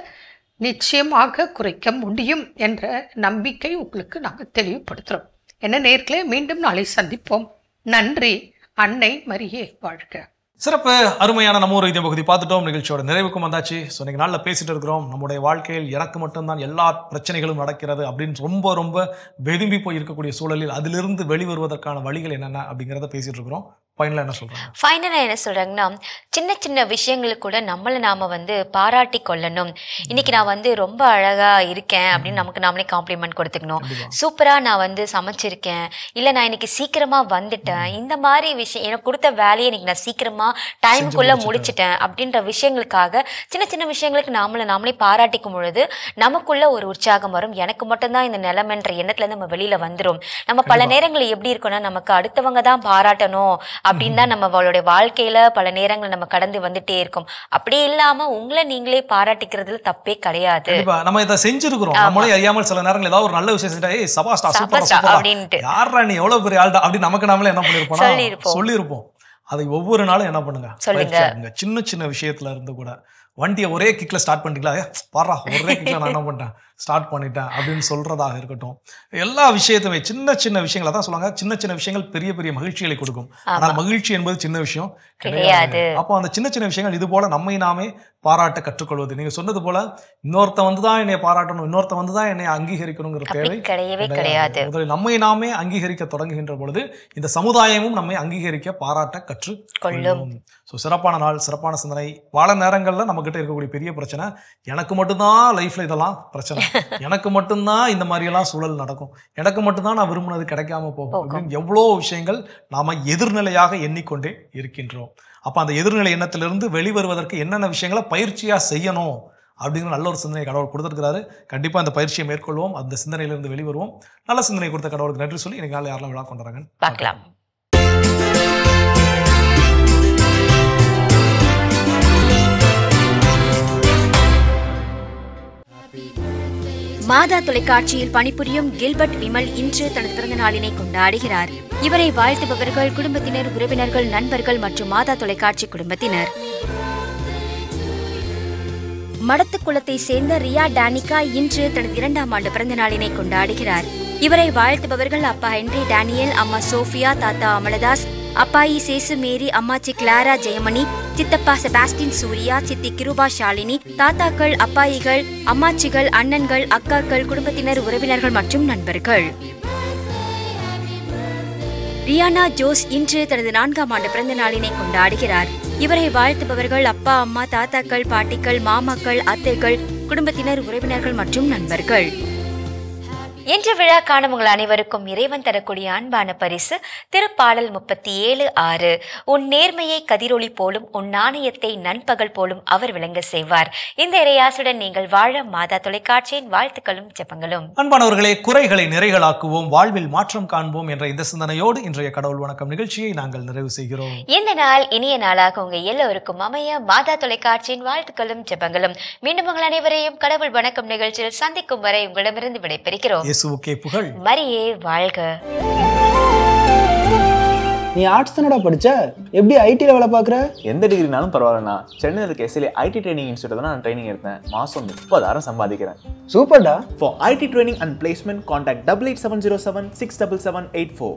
நிச்சயமாக குறைக்க முடியும் என்ற நம்பிக்கை உங்களுக்கு நாங்கள் தெளிவுபடுத்துகிறோம். என்ன நேர்களே, மீண்டும் நாளை சந்திப்போம். நன்றி. அன்னை மரியே வாழ்க. சிறப்பு, அருமையான நம்ம ஒரு இதே பகுதி பார்த்துட்டோம். நிகழ்ச்சியோட நிறைவுக்கும் வந்தாச்சு. ஸோ இன்னைக்கு நாளில் பேசிட்டு இருக்கிறோம், நம்முடைய வாழ்க்கையில் எனக்கு மட்டும்தான் எல்லா பிரச்சனைகளும் நடக்கிறது அப்படின்னு ரொம்ப ரொம்ப வெதும்பி போய் இருக்கக்கூடிய சூழலில் அதிலிருந்து வெளிவருவதற்கான வழிகள் என்னென்ன அப்படிங்கிறத பேசிட்டு இருக்கிறோம். ஃபைனலாக என்ன சொல்கிறாங்க? ஃபைனலாக என்ன சொல்கிறாங்கன்னா, சின்ன சின்ன விஷயங்களுக்கு கூட நம்மளை நாம் பாராட்டி கொள்ளணும். இன்னைக்கு நான் ரொம்ப அழகாக இருக்கேன் அப்படின்னு நமக்கு நாமளே காம்ப்ளிமெண்ட் கொடுத்துக்கணும். சூப்பராக நான் சமைச்சிருக்கேன், இல்லை நான் இன்னைக்கு சீக்கிரமாக வந்துட்டேன், இந்த மாதிரி விஷயம் எனக்கு கொடுத்த வேலையை இன்னைக்கு நான் சீக்கிரமாக டைமுக்குள்ளே முடிச்சிட்டேன் அப்படின்ற விஷயங்களுக்காக சின்ன சின்ன விஷயங்களுக்கு நாமளே பாராட்டிக்கும் பொழுது நமக்குள்ள ஒரு உற்சாகம் வரும். எனக்கு மட்டும்தான் இந்த நிலைமைன்ற எண்ணத்துலேருந்து நம்ம வெளியில் வந்துடும். நம்ம பல நேரங்களில் எப்படி இருக்கோம்னா, நமக்கு அடுத்தவங்க தான் பாராட்டணும் அப்படின்னு தான் நம்மளுடைய வாழ்க்கையில பல நேரங்கள் நம்ம கடந்து வந்துட்டே இருக்கோம். அப்படி இல்லாம உங்களை நீங்களே பாராட்டிக்கிறதுல தப்பே கிடையாது. நம்ம இதை செஞ்சிருக்கிறோம், நம்மளே அறியாமல் சில நேரங்கள் ஏதாவது ஒரு நல்ல விஷயம் செஞ்சா அப்படின்ட்டு யாரா நீ எவ்வளவு பெரிய ஆள்டா அப்படின்னு நமக்கு நாமளே என்ன பண்ணிருப்போம், சொல்லியிருப்போம். அதை ஒவ்வொரு நாளும் என்ன பண்ணுங்க, சின்ன சின்ன விஷயத்துல இருந்து கூட வண்டியை ஒரே கிக்ல ஸ்டார்ட் பண்ணிட்டீங்களா, பாரா ஒரே கிக்ல நான் என்ன பண்ணிட்டேன் ஸ்டார்ட் பண்ணிட்டேன் அப்படின்னு சொல்றதாக இருக்கட்டும். எல்லா விஷயத்துமே சின்ன சின்ன விஷயங்கள், அதான் சொல்லுவாங்க, சின்ன சின்ன விஷயங்கள் பெரிய பெரிய மகிழ்ச்சிகளை கொடுக்கும். ஆனால் மகிழ்ச்சி என்பது சின்ன விஷயம் கிடையாது. அப்போ அந்த சின்ன சின்ன விஷயங்கள் இது போல நம்மை நாமே பாராட்ட கற்றுக்கொள்வது. நீங்க சொன்னது போல இன்னொருத்த வந்துதான் என்னை பாராட்டணும், இன்னொருத்த வந்துதான் என்னை அங்கீகரிக்கணுங்கிற தேவை கிடையாது. முதலில் நம்மை நாமே அங்கீகரிக்க தொடங்குகின்ற பொழுது இந்த சமுதாயமும் நம்மை அங்கீகரிக்க பாராட்ட கற்றுக்கொள்ளும். ஸோ சிறப்பான நாள், சிறப்பான சிந்தனை. பல நேரங்களில் நம்ம கிட்ட இருக்கக்கூடிய பெரிய பிரச்சனை, எனக்கு மட்டும்தான் லைஃப்ல இதெல்லாம் பிரச்சனை, எனக்கு மட்டும்தான் இந்த மாதிரி எல்லாம் சூழல் நடக்கும், எனக்கு மட்டும்தான் நான் விரும்பினது கிடைக்காம போகும் அப்படின்னு எவ்வளோ விஷயங்கள் நாம எதிர்நிலையாக எண்ணிக்கொண்டே இருக்கின்றோம். அப்ப அந்த எதிர்நிலை எண்ணத்திலிருந்து வெளிவருவதற்கு என்னென்ன விஷயங்களை பயிற்சியா செய்யணும் அப்படிங்கிற நல்ல ஒரு சிந்தனை கடவுள் கொடுத்துருக்கிறாரு. கண்டிப்பா அந்த பயிற்சியை மேற்கொள்வோம், அந்த சிந்தனையிலிருந்து வெளிவருவோம். நல்ல சிந்தனை கொடுத்த கடவுளுக்கு நன்றி சொல்லி இன்னைக்கு நாள் யாரெல்லாம் விழா கொண்டாடுறாங்க பார்க்கலாம். மாதா தொலைக்காட்சியில் பணிபுரியும் கில்பர்ட் விமல் இன்று தனது பிறந்த நாளினை கொண்டாடுகிறார். இவரை வாழ்த்துபவர்கள் குடும்பத்தினர், உறவினர்கள், நண்பர்கள் மற்றும் மாதா தொலைக்காட்சி குடும்பத்தினர். மடத்துக்குளத்தை சேர்ந்த ரியா டானிகா இன்று தனது 2ஆம் ஆண்டு பிறந்த நாளினை கொண்டாடுகிறார். இவரை வாழ்த்துபவர்கள் அப்பா ஹென்றி டேனியல், அம்மா சோஃபியா, தாத்தா அமலதாஸ், அப்பாயி சேசு மேரி, அம்மாச்சி கிளாரா ஜெயமணி, சித்தப்பா செபாஸ்டின் சூர்யா, சித்தி கிருபா ஷாலினி, தாத்தாக்கள், அப்பாயிகள், அம்மாச்சிகள், அண்ணன்கள், அக்காக்கள், குடும்பத்தினர், உறவினர்கள் மற்றும் நண்பர்கள். ரியானா ஜோஸ் இன்று தனது 4ஆம் ஆண்டு பிறந்த நாளினை கொண்டாடுகிறார். இவரை வாழ்த்துபவர்கள் அப்பா, அம்மா, தாத்தாக்கள், பாட்டிகள், மாமாக்கள், அத்தைகள், குடும்பத்தினர், உறவினர்கள் மற்றும் நண்பர்கள். இன்று விழா காணும் உங்கள் அனைவருக்கும் இறைவன் தரக்கூடிய அன்பான பரிசு திருப்பாடல் 37:6. உன் நேர்மையை கதிரொளி போலும், உன் நாணயத்தை நண்பகல் போலும் அவர் விளங்க செய்வார். இந்த இறையாசுடன் நீங்கள் வாழ மாதா தொலைக்காட்சியின் வாழ்த்துக்களும் ஜெபங்களும். அன்பானவர்களே, குறைகளை நிறைகளாக்குவோம், வாழ்வில் மாற்றம் காண்போம் என்ற இந்த சிந்தனையோடு இன்றைய கடவுள் வணக்கம் நிகழ்ச்சியை நாங்கள் நிறைவு செய்கிறோம். இந்த நாள் இனிய நாளாக உங்க எல்லோருக்கும் அமைய மாதா தொலைக்காட்சியின் வாழ்த்துக்களும் ஜெபங்களும். மீண்டும் உங்கள் அனைவரையும் கடவுள் வணக்கம் நிகழ்ச்சியில் சந்திக்கும் வரை உங்களிடமிருந்து விடைபெறுகிறோம். இயேசுவுக்கே புகழ். மரியே வாழ்க. நீ ஆர்ட்ஸ் தானடா படிச்ச, எப்படி ஐடில வேலை பார்க்குற? எந்த டிகிரினாலும் பரவாயில்லண்ணா. சென்னையில் இருக்க எஸ்எல்ஏ ஐடி ட்ரைனிங் இன்ஸ்டியூட் தான் நான் ட்ரைனிங் எடுத்தேன். மாதம் 30,000 சம்பாதிக்கிறேன். சூப்பர்டா. For IT training and placement contact 8870767784.